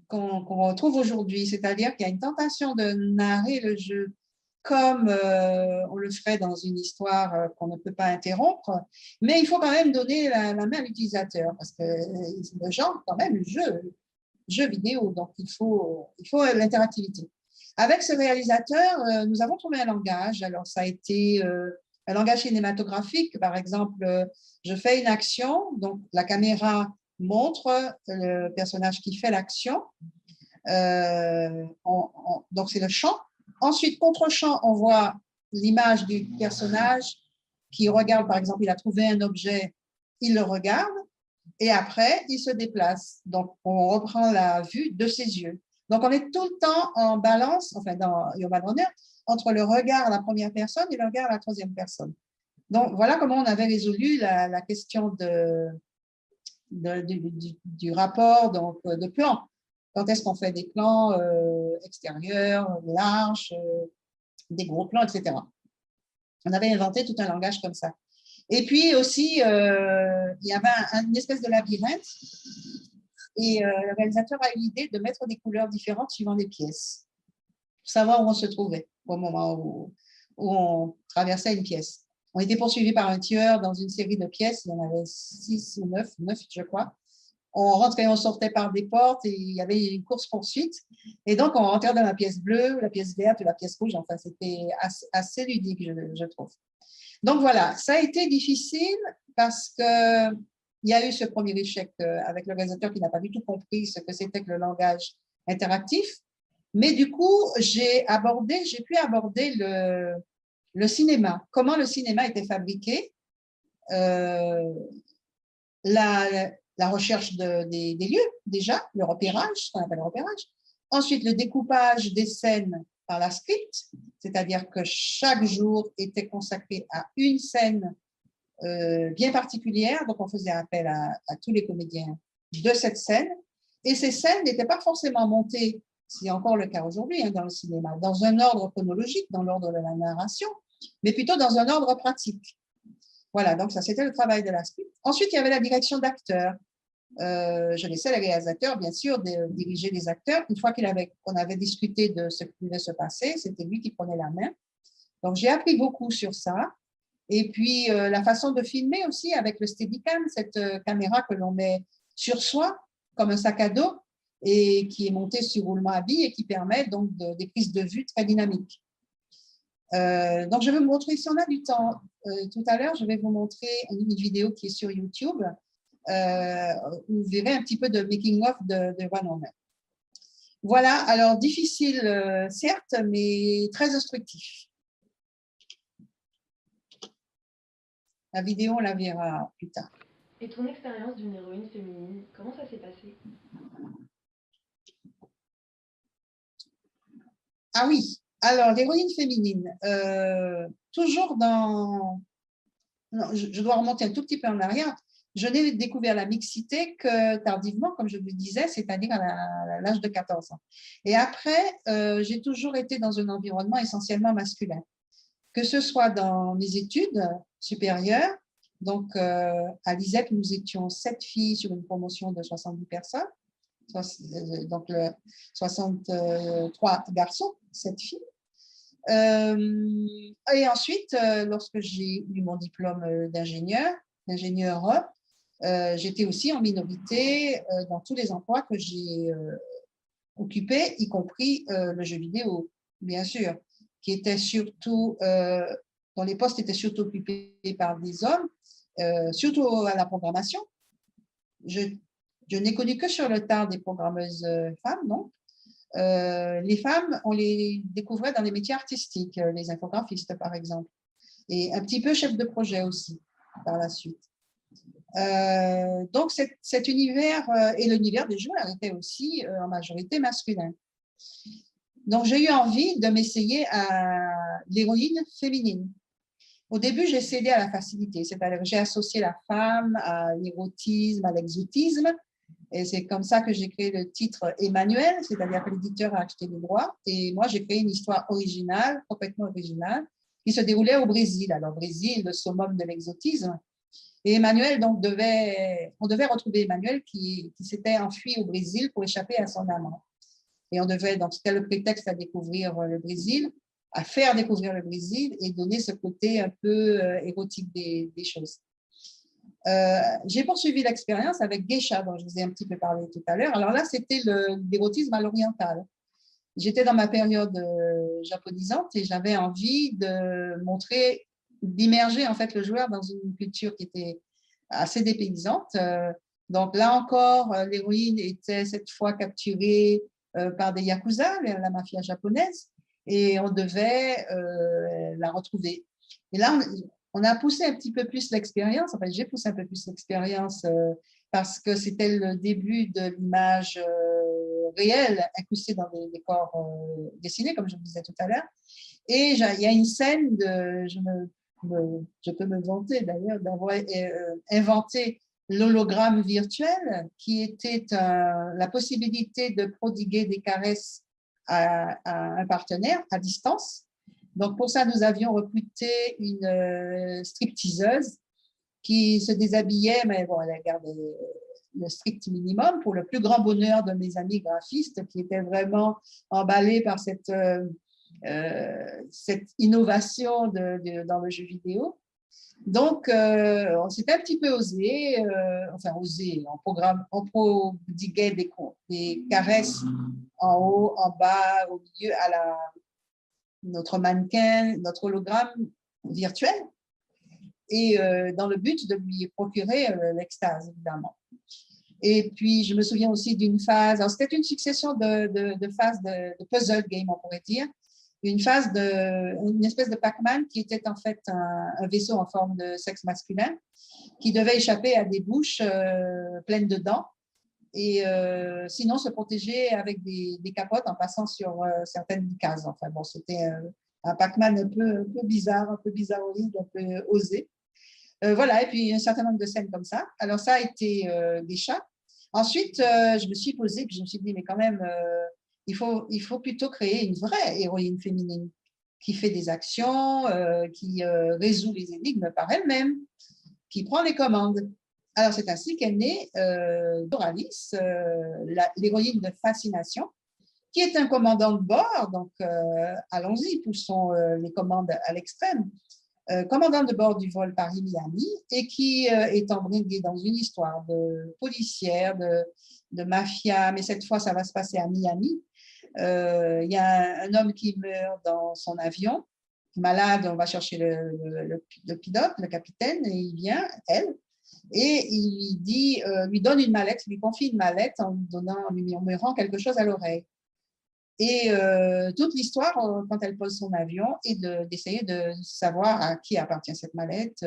qu'on retrouve aujourd'hui. C'est-à-dire qu'il y a une tentation de narrer le jeu comme on le ferait dans une histoire qu'on ne peut pas interrompre, mais il faut quand même donner la main à l'utilisateur, parce que le genre, quand même, jeu vidéo, donc il faut l'interactivité. Avec ce réalisateur, nous avons trouvé un langage. Alors, ça a été un langage cinématographique. Par exemple, je fais une action, donc la caméra montre le personnage qui fait l'action. Donc, c'est le champ. Ensuite, contre-champ, on voit l'image du personnage qui regarde, par exemple, il a trouvé un objet, il le regarde, et après, il se déplace. Donc, on reprend la vue de ses yeux. Donc, on est tout le temps en balance, enfin, dans Urban Runner, entre le regard à la première personne et le regard à la troisième personne. Donc, voilà comment on avait résolu la question du rapport donc, de plan. Quand est-ce qu'on fait des plans extérieurs, larges, des gros plans, etc. On avait inventé tout un langage comme ça. Et puis aussi, il y avait une espèce de labyrinthe et le réalisateur a eu l'idée de mettre des couleurs différentes suivant les pièces, pour savoir où on se trouvait au moment où on traversait une pièce. On était poursuivis par un tueur dans une série de pièces, il y en avait 6 ou 9 je crois. On rentrait et on sortait par des portes et il y avait une course-poursuite. Et donc, on rentrait dans la pièce bleue, la pièce verte, la pièce rouge. Enfin, c'était assez ludique, je trouve. Donc, voilà, ça a été difficile parce qu'il y a eu ce premier échec avec le réalisateur qui n'a pas du tout compris ce que c'était que le langage interactif. Mais du coup, j'ai pu aborder le cinéma, comment le cinéma était fabriqué, la recherche des lieux, déjà, le repérage, ce qu'on appelle le repérage. Ensuite, le découpage des scènes par la script, c'est-à-dire que chaque jour était consacré à une scène bien particulière. Donc, on faisait appel à tous les comédiens de cette scène. Et ces scènes n'étaient pas forcément montées, c'est encore le cas aujourd'hui dans le cinéma, dans un ordre chronologique, dans l'ordre de la narration, mais plutôt dans un ordre pratique. Voilà, donc ça, c'était le travail de la script. Ensuite, il y avait la direction d'acteurs. Je laissais le réalisateur, bien sûr, de diriger les acteurs. Une fois qu'on avait discuté de ce qui devait se passer, c'était lui qui prenait la main. Donc, j'ai appris beaucoup sur ça. Et puis, la façon de filmer aussi avec le Steadicam, cette caméra que l'on met sur soi, comme un sac à dos, et qui est montée sur roulement à billes et qui permet donc des prises de vue très dynamiques. Donc, je vais vous montrer, si on a du temps, tout à l'heure, je vais vous montrer une vidéo qui est sur YouTube, où vous verrez un petit peu de making-of de One on One. Voilà, alors difficile, certes, mais très instructif. La vidéo, on la verra plus tard. Et ton expérience d'une héroïne féminine, comment ça s'est passé? Ah oui, alors l'héroïne féminine, toujours non, je dois remonter un tout petit peu en arrière. Je n'ai découvert la mixité que tardivement, comme je vous le disais, c'est-à-dire à l'âge de 14 ans. Et après, j'ai toujours été dans un environnement essentiellement masculin, que ce soit dans mes études supérieures. Donc, à l'ISEP, nous étions 7 filles sur une promotion de 70 personnes, donc 63 garçons, 7 filles. Et ensuite, lorsque j'ai eu mon diplôme d'ingénieur, j'étais aussi en minorité dans tous les emplois que j'ai occupés, y compris le jeu vidéo, bien sûr, qui était surtout, dont les postes étaient surtout occupés par des hommes, surtout à la programmation. Je n'ai connu que sur le tard des programmeuses femmes, non. Les femmes, on les découvrait dans les métiers artistiques, les infographistes par exemple, et un petit peu chef de projet aussi par la suite. Donc cet univers et l'univers des joueurs était aussi en majorité masculin. Donc j'ai eu envie de m'essayer à l'héroïne féminine. Au début, j'ai cédé à la facilité, c'est-à-dire j'ai associé la femme à l'érotisme, à l'exotisme. Et c'est comme ça que j'ai créé le titre Emmanuel, c'est-à-dire que l'éditeur a acheté les droits. Et moi, j'ai créé une histoire originale, complètement originale, qui se déroulait au Brésil. Alors, Brésil, le summum de l'exotisme. Et Emmanuel, donc, on devait retrouver Emmanuel qui s'était enfui au Brésil pour échapper à son amant. Et on devait, donc, c'était le prétexte à découvrir le Brésil, à faire découvrir le Brésil et donner ce côté un peu érotique des choses. J'ai poursuivi l'expérience avec Geisha, dont je vous ai un petit peu parlé tout à l'heure. Alors là, c'était l'érotisme à l'oriental. J'étais dans ma période japonisante et j'avais envie de montrer, d'immerger en fait le joueur dans une culture qui était assez dépaysante. Donc là encore, l'héroïne était cette fois capturée par des yakuza, la mafia japonaise, et on devait la retrouver. Et là, on a poussé un petit peu plus l'expérience, enfin j'ai poussé un peu plus l'expérience parce que c'était le début de l'image réelle incrustée dans des décors dessinés, comme je vous disais tout à l'heure. Et il y a une scène, je peux me vanter d'ailleurs d'avoir inventé l'hologramme virtuel qui était la possibilité de prodiguer des caresses à un partenaire à distance. Donc, pour ça, nous avions recruté une stripteaseuse qui se déshabillait, mais bon, elle a gardé le strict minimum pour le plus grand bonheur de mes amis graphistes qui étaient vraiment emballés par cette innovation dans le jeu vidéo. Donc, on s'était un petit peu osé, on prodiguait des caresses en haut, en bas, au milieu, à notre mannequin, notre hologramme virtuel, et dans le but de lui procurer l'extase, évidemment. Et puis, je me souviens aussi d'une phase, c'était une succession de phases de puzzle game, on pourrait dire, une espèce de Pac-Man qui était en fait un vaisseau en forme de sexe masculin qui devait échapper à des bouches pleines de dents et sinon se protéger avec des capotes en passant sur certaines cases. Enfin bon, c'était un Pac-Man un peu bizarre, un peu bizarroïde, un peu osé. Voilà, et puis un certain nombre de scènes comme ça. Alors ça a été des chats. Ensuite, je me suis posée, puis je me suis dit, mais quand même, il faut plutôt créer une vraie héroïne féminine qui fait des actions, qui résout les énigmes par elle-même, qui prend les commandes. Alors, c'est ainsi qu'est née Doralis, l'héroïne de Fascination, qui est un commandant de bord, donc allons-y, poussons les commandes à l'extrême, commandant de bord du vol Paris-Miami et qui est embriagué dans une histoire de policière, de mafia, mais cette fois, ça va se passer à Miami. Il y a un homme qui meurt dans son avion, malade, on va chercher le pilote, le capitaine, et il vient, elle, et il lui donne une mallette, lui confie une mallette en lui murmurant quelque chose à l'oreille. Et toute l'histoire, quand elle pose son avion, est d'essayer de savoir à qui appartient cette mallette,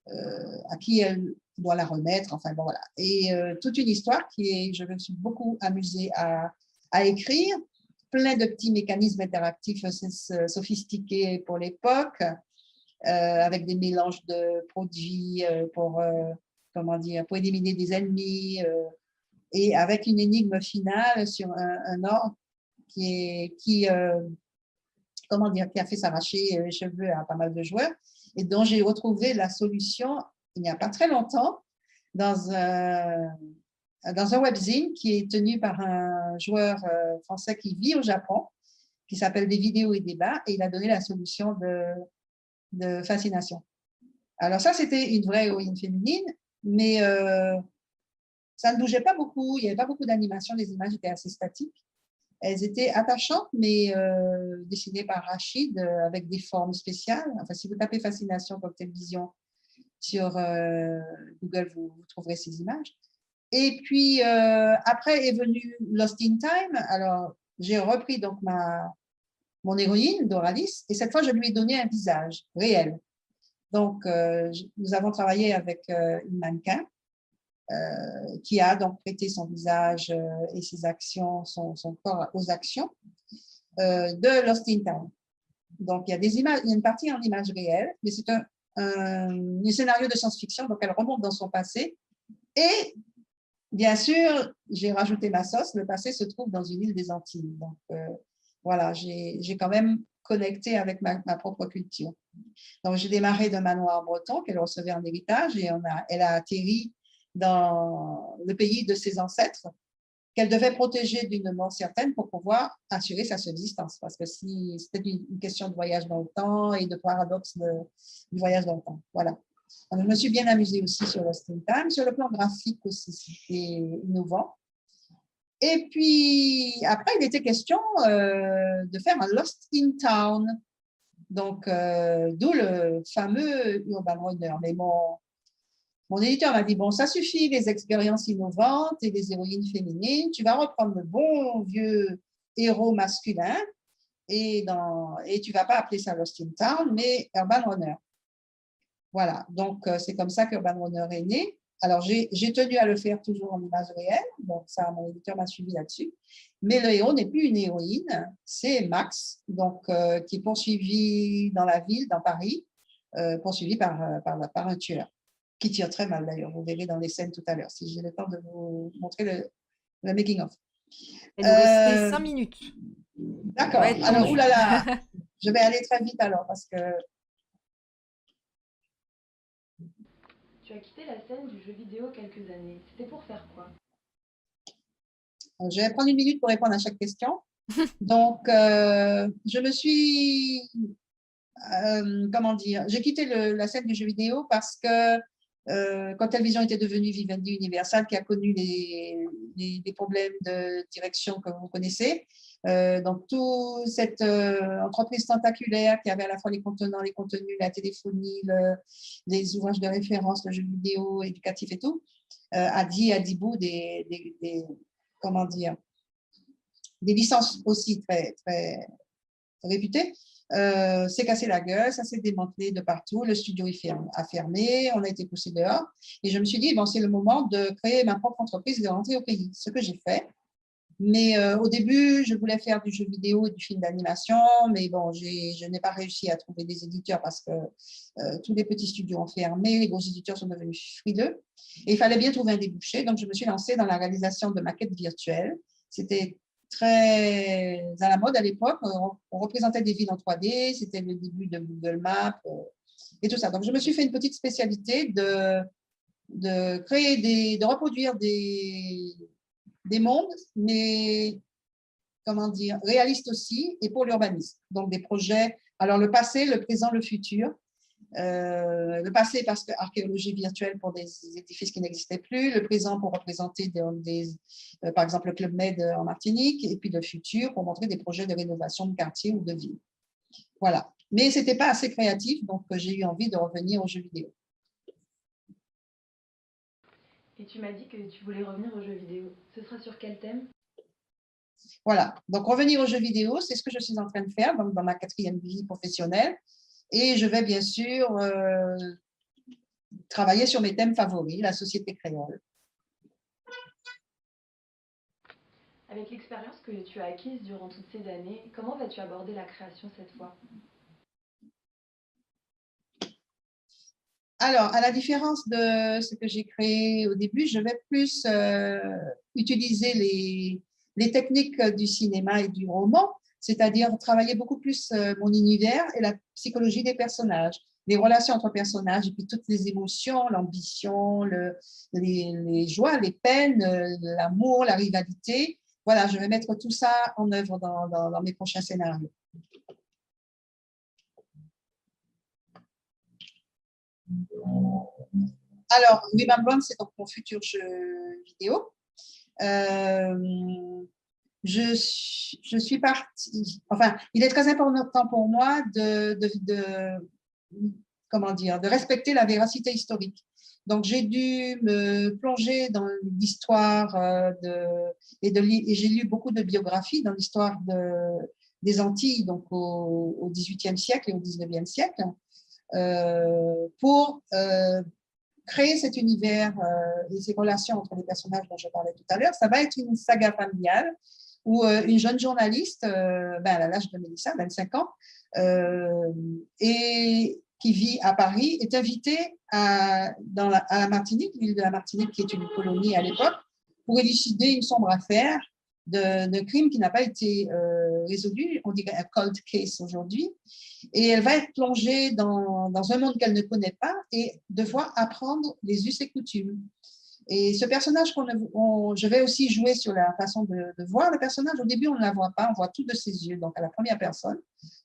à qui elle doit la remettre, enfin bon voilà. Et toute une histoire je me suis beaucoup amusée à écrire, plein de petits mécanismes interactifs sophistiqués pour l'époque. avec des mélanges de produits comment dire, pour éliminer des ennemis, et avec une énigme finale sur un orque comment dire, qui a fait s'arracher les cheveux à pas mal de joueurs, et dont j'ai retrouvé la solution il n'y a pas très longtemps dans un webzine qui est tenu par un joueur français qui vit au Japon, qui s'appelle Des vidéos et débats, et il a donné la solution de fascination. Alors ça, c'était une vraie héroïne féminine, mais ça ne bougeait pas beaucoup, il n'y avait pas beaucoup d'animation, les images étaient assez statiques. Elles étaient attachantes, mais dessinées par Rachid avec des formes spéciales. Enfin, si vous tapez fascination cocktail vision sur Google, vous trouverez ces images. Et puis, après est venu Lost in Time. Alors, j'ai repris donc mon héroïne, Doralis, et cette fois, je lui ai donné un visage réel. Donc, nous avons travaillé avec une mannequin qui a donc prêté son visage et ses actions, son corps aux actions de Lost in Time. Donc, il y a des images, il y a une partie en images réelles, mais c'est un scénario de science-fiction, donc elle remonte dans son passé. Et bien sûr, j'ai rajouté ma sauce, le passé se trouve dans une île des Antilles. Donc, voilà, j'ai quand même connecté avec ma propre culture. Donc, j'ai démarré d'un manoir breton qu'elle recevait en héritage et elle a atterri dans le pays de ses ancêtres qu'elle devait protéger d'une mort certaine pour pouvoir assurer sa subsistance. Parce que si c'était une question de voyage dans le temps et de paradoxe du voyage dans le temps. Voilà. Donc, je me suis bien amusée aussi sur Lost in Time. Sur le plan graphique aussi, c'était innovant. Et puis, après, il était question de faire un Lost in Town. Donc, d'où le fameux Urban Runner. Mais mon éditeur m'a dit, bon, ça suffit, les expériences innovantes et les héroïnes féminines. Tu vas reprendre le bon vieux héros masculin et tu ne vas pas appeler ça Lost in Town, mais Urban Runner. Voilà, donc c'est comme ça qu'Urban Runner est né. Alors, j'ai tenu à le faire toujours en image réelle, donc ça, mon éditeur m'a suivi là-dessus. Mais le héros n'est plus une héroïne, c'est Max, donc, qui est poursuivi dans la ville, dans Paris, poursuivi par un tueur, qui tire très mal d'ailleurs, vous verrez dans les scènes tout à l'heure, si j'ai le temps de vous montrer le making-of. Il nous restait 5 minutes. D'accord, alors, oulala, je vais aller très vite alors, parce que… Tu as quitté la scène du jeu vidéo quelques années. C'était pour faire quoi? Je vais prendre une minute pour répondre à chaque question. Donc, je me suis, comment dire, j'ai quitté la scène du jeu vidéo parce que quand Television était devenue Vivendi Universal, qui a connu des problèmes de direction que vous connaissez, donc toute cette entreprise tentaculaire qui avait à la fois les contenants, les contenus, la téléphonie, les ouvrages de référence, le jeu vidéo éducatif et tout, a dit à Dibou comment dire, des licences aussi très, très réputées, s'est cassé la gueule, ça s'est démantelé de partout, le studio a fermé, on a été poussé dehors. Et je me suis dit, bon, c'est le moment de créer ma propre entreprise et de rentrer au pays. Ce que j'ai fait. Mais au début, je voulais faire du jeu vidéo et du film d'animation, mais bon, je n'ai pas réussi à trouver des éditeurs parce que tous les petits studios ont fermé, les gros éditeurs sont devenus frileux. Et il fallait bien trouver un débouché, donc je me suis lancée dans la réalisation de maquettes virtuelles. C'était très à la mode à l'époque. On représentait des villes en 3D, c'était le début de Google Maps et tout ça. Donc, je me suis fait une petite spécialité de créer de reproduire des mondes, mais comment dire, réalistes aussi, et pour l'urbanisme. Donc, des projets, alors le passé, le présent, le futur. Le passé parce que archéologie virtuelle pour des édifices qui n'existaient plus, le présent pour représenter par exemple le Club Med en Martinique, et puis le futur pour montrer des projets de rénovation de quartier ou de ville. Voilà. Mais ce n'était pas assez créatif, donc j'ai eu envie de revenir aux jeux vidéo. Et tu m'as dit que tu voulais revenir aux jeux vidéo. Ce sera sur quel thème? Voilà. Donc revenir aux jeux vidéo, c'est ce que je suis en train de faire donc, dans ma 4e vie professionnelle. Et je vais bien sûr travailler sur mes thèmes favoris, la société créole. Avec l'expérience que tu as acquise durant toutes ces années, comment vas-tu aborder la création cette fois? Alors, à la différence de ce que j'ai créé au début, je vais plus utiliser les techniques du cinéma et du roman, c'est-à-dire travailler beaucoup plus mon univers et la psychologie des personnages, les relations entre personnages et puis toutes les émotions, l'ambition, les joies, les peines, l'amour, la rivalité. Voilà, je vais mettre tout ça en œuvre dans mes prochains scénarios. Alors, Remembrance, c'est donc mon futur jeu vidéo. Je suis partie, enfin, il est très important pour moi comment dire, de respecter la véracité historique. Donc, j'ai dû me plonger dans l'histoire et j'ai lu beaucoup de biographies dans l'histoire des Antilles, donc au XVIIIe siècle et au XIXe siècle, pour créer cet univers et ces relations entre les personnages dont je parlais tout à l'heure. Ça va être une saga familiale où une jeune journaliste, elle a l'âge de Mélissa, 25 ans, et qui vit à Paris, est invitée à la Martinique, l'île de la Martinique qui est une colonie à l'époque, pour élucider une sombre affaire de crime qui n'a pas été résolu, on dirait un cold case aujourd'hui, et elle va être plongée dans un monde qu'elle ne connaît pas et devoir apprendre les us et coutumes. Et ce personnage, je vais aussi jouer sur la façon de voir le personnage. Au début, on ne la voit pas, on voit tout de ses yeux, donc à la première personne.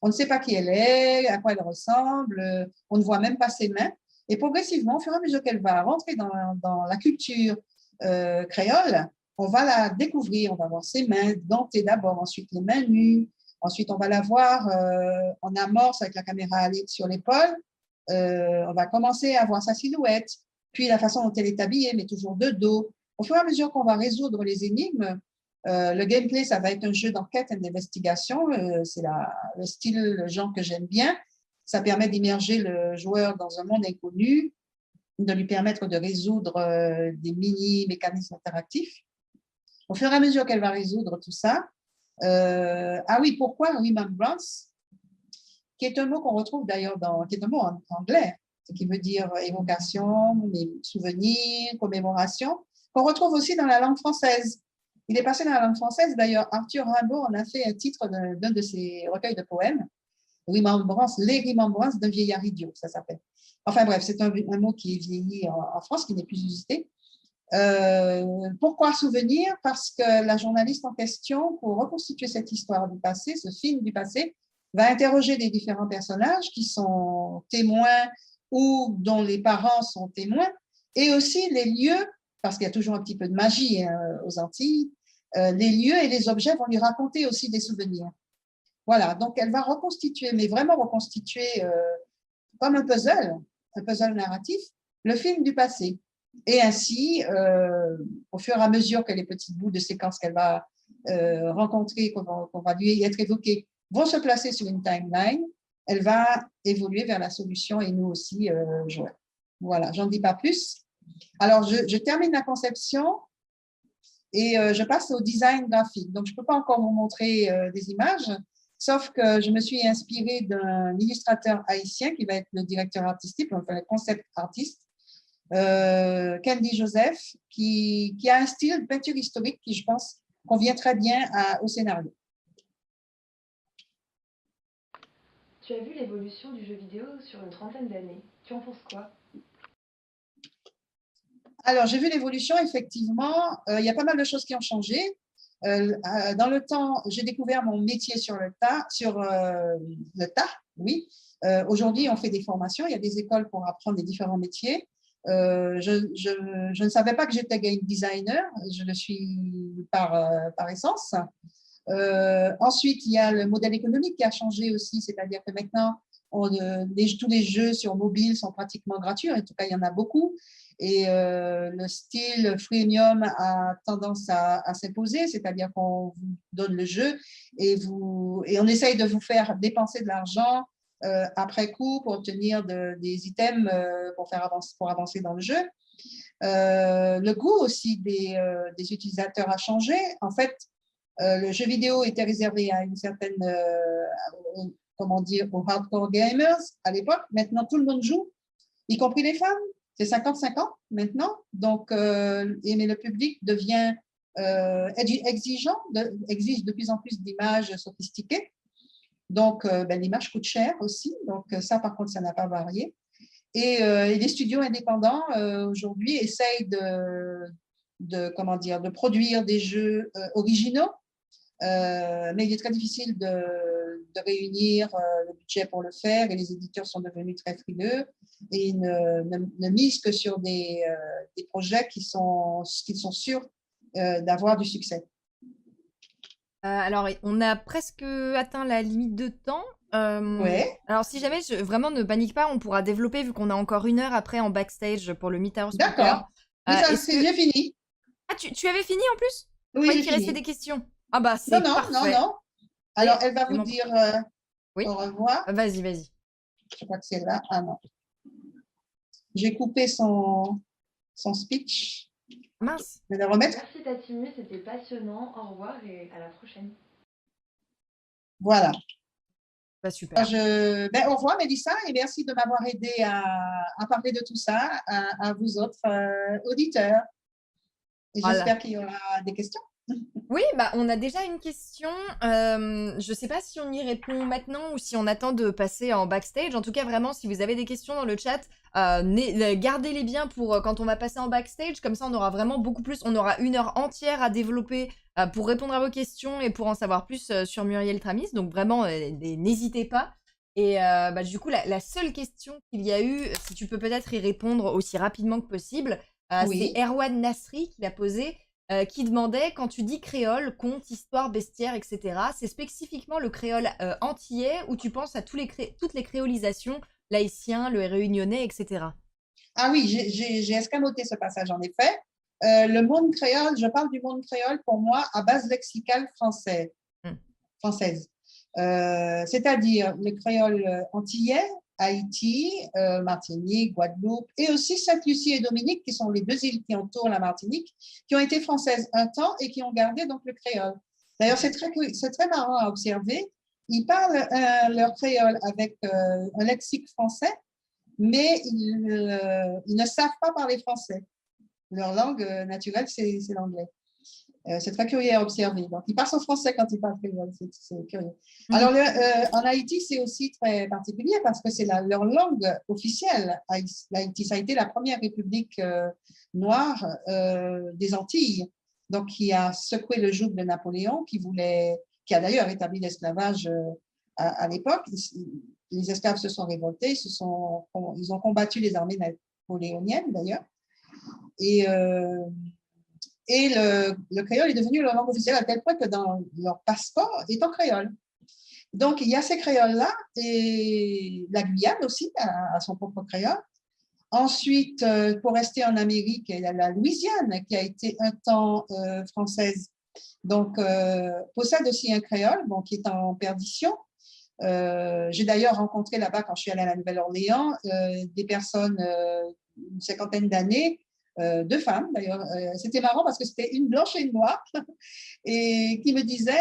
On ne sait pas qui elle est, à quoi elle ressemble, on ne voit même pas ses mains. Et progressivement, au fur et à mesure qu'elle va rentrer dans la culture créole, on va la découvrir, on va voir ses mains dentées d'abord, ensuite les mains nues, ensuite on va la voir en amorce avec la caméra sur l'épaule, on va commencer à voir sa silhouette, puis la façon dont elle est habillée, mais toujours de dos. Au fur et à mesure qu'on va résoudre les énigmes, le gameplay, ça va être un jeu d'enquête et d'investigation, c'est le style, le genre que j'aime bien. Ça permet d'immerger le joueur dans un monde inconnu, de lui permettre de résoudre des mini-mécanismes interactifs. Au fur et à mesure qu'elle va résoudre tout ça, ah oui, pourquoi Remembrance, qui est un mot qu'on retrouve d'ailleurs qui est un mot en anglais, qui veut dire évocation, souvenir, commémoration, qu'on retrouve aussi dans la langue française. Il est passé dans la langue française, d'ailleurs, Arthur Rimbaud en a fait un titre d'un de ses recueils de poèmes, Remembrance, les Remembrances d'un vieillard idiot, ça s'appelle. Enfin bref, c'est un mot qui est vieilli en France, qui n'est plus usité. Pourquoi souvenir? Parce que la journaliste en question, pour reconstituer cette histoire du passé, ce film du passé, va interroger des différents personnages qui sont témoins ou dont les parents sont témoins, et aussi les lieux, parce qu'il y a toujours un petit peu de magie aux Antilles, les lieux et les objets vont lui raconter aussi des souvenirs. Voilà, donc elle va reconstituer, mais vraiment reconstituer comme un puzzle narratif, le film du passé. Et ainsi, au fur et à mesure que les petits bouts de séquences qu'elle va rencontrer, qu'on va lui être évoqués, vont se placer sur une timeline, elle va évoluer vers la solution et nous aussi jouer. Voilà, j'en dis pas plus. Alors, je termine la conception et je passe au design graphique. Donc, je ne peux pas encore vous montrer des images, sauf que je me suis inspirée d'un illustrateur haïtien qui va être le directeur artistique, enfin le concept artiste, Candy Joseph, qui a un style de peinture historique qui, je pense, convient très bien au scénario. Tu as vu l'évolution du jeu vidéo sur une trentaine d'années. Tu en penses quoi? Alors, j'ai vu l'évolution, effectivement. Il y a pas mal de choses qui ont changé. Dans le temps, j'ai découvert mon métier sur le tas, oui. Aujourd'hui, on fait des formations. Il y a des écoles pour apprendre les différents métiers. Je ne savais pas que j'étais game designer. Je le suis par essence. Ensuite, il y a le modèle économique qui a changé aussi, c'est-à-dire que maintenant, tous les jeux sur mobile sont pratiquement gratuits, en tout cas, il y en a beaucoup, et le style freemium a tendance à s'imposer, c'est-à-dire qu'on vous donne le jeu et on essaye de vous faire dépenser de l'argent après coup pour obtenir des items pour avancer dans le jeu. Le goût aussi des utilisateurs a changé. En fait, le jeu vidéo était réservé à une certaine, comment dire, aux hardcore gamers à l'époque. Maintenant, tout le monde joue. y compris les femmes. C'est 50-50 maintenant. Donc, mais le public devient exigeant, exige de plus en plus d'images sophistiquées. Donc, l'image coûte cher aussi. Donc, ça, par contre, ça n'a pas varié. Et les studios indépendants, aujourd'hui, essayent de produire des jeux originaux. Mais il est très difficile de réunir le budget pour le faire et les éditeurs sont devenus très frileux et ils ne misent que sur des projets qui sont sûrs d'avoir du succès. Alors, on a presque atteint la limite de temps. Ouais, Alors, si jamais, vraiment ne panique pas, on pourra développer vu qu'on a encore 1 heure après en backstage pour le Meet Our Speaker. d'accord. Mais Est-ce que... j'ai fini. Ah, tu avais fini en plus? Je Oui, croyais j'ai qu'il restait fini. des questions. Ah bah, Non, c'est non, parfait. non. Alors, elle va vous Vraiment- dire Oui, au revoir. vas-y. Je crois que c'est là. Ah non. J'ai coupé son speech. Mince. Je vais le remettre. Merci Tatimu, c'était passionnant. Au revoir et à la prochaine. Voilà. Bah, super. Au revoir Mélissa et merci de m'avoir aidé à parler de tout ça à vous autres auditeurs. Et Voilà. j'espère qu'il y aura des questions. Oui, bah on a déjà une question. Je sais pas si on y répond maintenant ou si on attend de passer en backstage. En tout cas, vraiment, si vous avez des questions dans le chat, gardez-les bien pour quand on va passer en backstage. Comme ça, on aura vraiment beaucoup plus. On aura 1 heure entière à développer pour répondre à vos questions et pour en savoir plus sur Muriel Tramis. Donc vraiment, n'hésitez pas. Et du coup, la seule question qu'il y a eu, si tu peux peut-être y répondre aussi rapidement que possible, Oui. c'est Erwan Nasri qui l'a posé. Qui demandait, quand tu dis créole, conte, histoire, bestiaire, etc., c'est spécifiquement le créole antillais ou tu penses à toutes les créolisations, l'haïtien, le réunionnais, etc. Ah oui, j'ai escamoté ce passage en effet. Le monde créole, je parle du monde créole pour moi à base lexicale française. C'est-à-dire le créole antillais, Haïti, Martinique, Guadeloupe, et aussi Sainte-Lucie et Dominique, qui sont les 2 îles qui entourent la Martinique, qui ont été françaises un temps et qui ont gardé donc le créole. D'ailleurs, c'est très marrant à observer. Ils parlent leur créole avec un lexique français, mais ils ne savent pas parler français. Leur langue naturelle, c'est l'anglais. C'est très curieux à observer. Donc, ils parlent en français quand ils parlent créole, c'est curieux. Alors, en Haïti, c'est aussi très particulier parce que c'est leur langue officielle. L'Haïti, ça a été la première république noire des Antilles, donc qui a secoué le joug de Napoléon, qui a d'ailleurs établi l'esclavage à l'époque. Les esclaves se sont révoltés, ils ont combattu les armées napoléoniennes d'ailleurs. Et le créole est devenu leur langue officielle à tel point que dans leur passeport est en créole. Donc, il y a ces créoles-là et la Guyane aussi a son propre créole. Ensuite, pour rester en Amérique, il y a la Louisiane qui a été un temps française. Donc, possède aussi un créole qui est en perdition. J'ai d'ailleurs rencontré là-bas, quand je suis allée à la Nouvelle-Orléans, des personnes, une 50aine d'années, 2 femmes d'ailleurs. C'était marrant parce que c'était une blanche et une noire et qui me disaient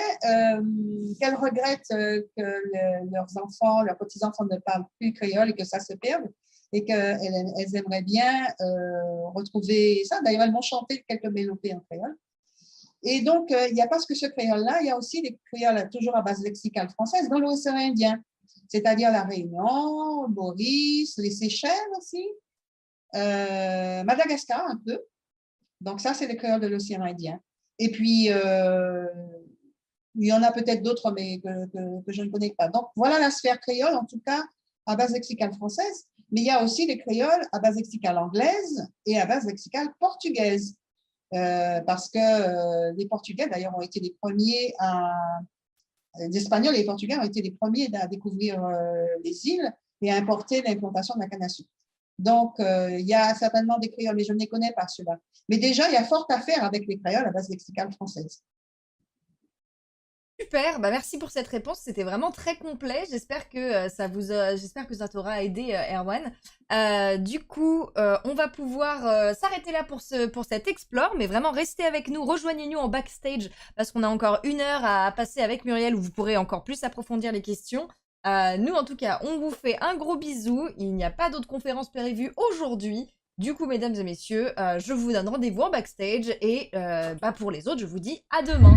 qu'elles regrettent que leurs enfants, leurs petits-enfants ne parlent plus créole et que ça se perde et qu'elles aimeraient bien retrouver ça. D'ailleurs, elles m'ont chanté quelques mélopées en créole. Et donc, il n'y a pas que ce créole-là, il y a aussi des créoles toujours à base lexicale française dans l'océan Indien, c'est-à-dire la Réunion, Maurice, les Seychelles aussi, Madagascar un peu. Donc ça, c'est le créole de l'océan Indien. Et puis, il y en a peut-être d'autres, mais que je ne connais pas. Donc, voilà la sphère créole, en tout cas, à base lexicale française. Mais il y a aussi les créoles à base lexicale anglaise et à base lexicale portugaise. Parce que les Portugais, d'ailleurs, ont été les premiers les Espagnols et les Portugais ont été les premiers à découvrir les îles et à importer l'implantation de la canne à sucre. Donc, il y a certainement des créoles, mais je ne les connais pas ceux-là. Mais déjà, il y a fort à faire avec les créoles à base lexicale française. Super, bah merci pour cette réponse, c'était vraiment très complet. J'espère que ça t'aura aidé, Erwan. Du coup, on va pouvoir s'arrêter là pour cet explore, mais vraiment restez avec nous, rejoignez-nous en backstage parce qu'on a encore 1 heure à passer avec Muriel où vous pourrez encore plus approfondir les questions. Nous, en tout cas, on vous fait un gros bisou. Il n'y a pas d'autres conférences prévues aujourd'hui. Du coup, mesdames et messieurs, je vous donne rendez-vous en backstage. Et pour les autres, je vous dis à demain.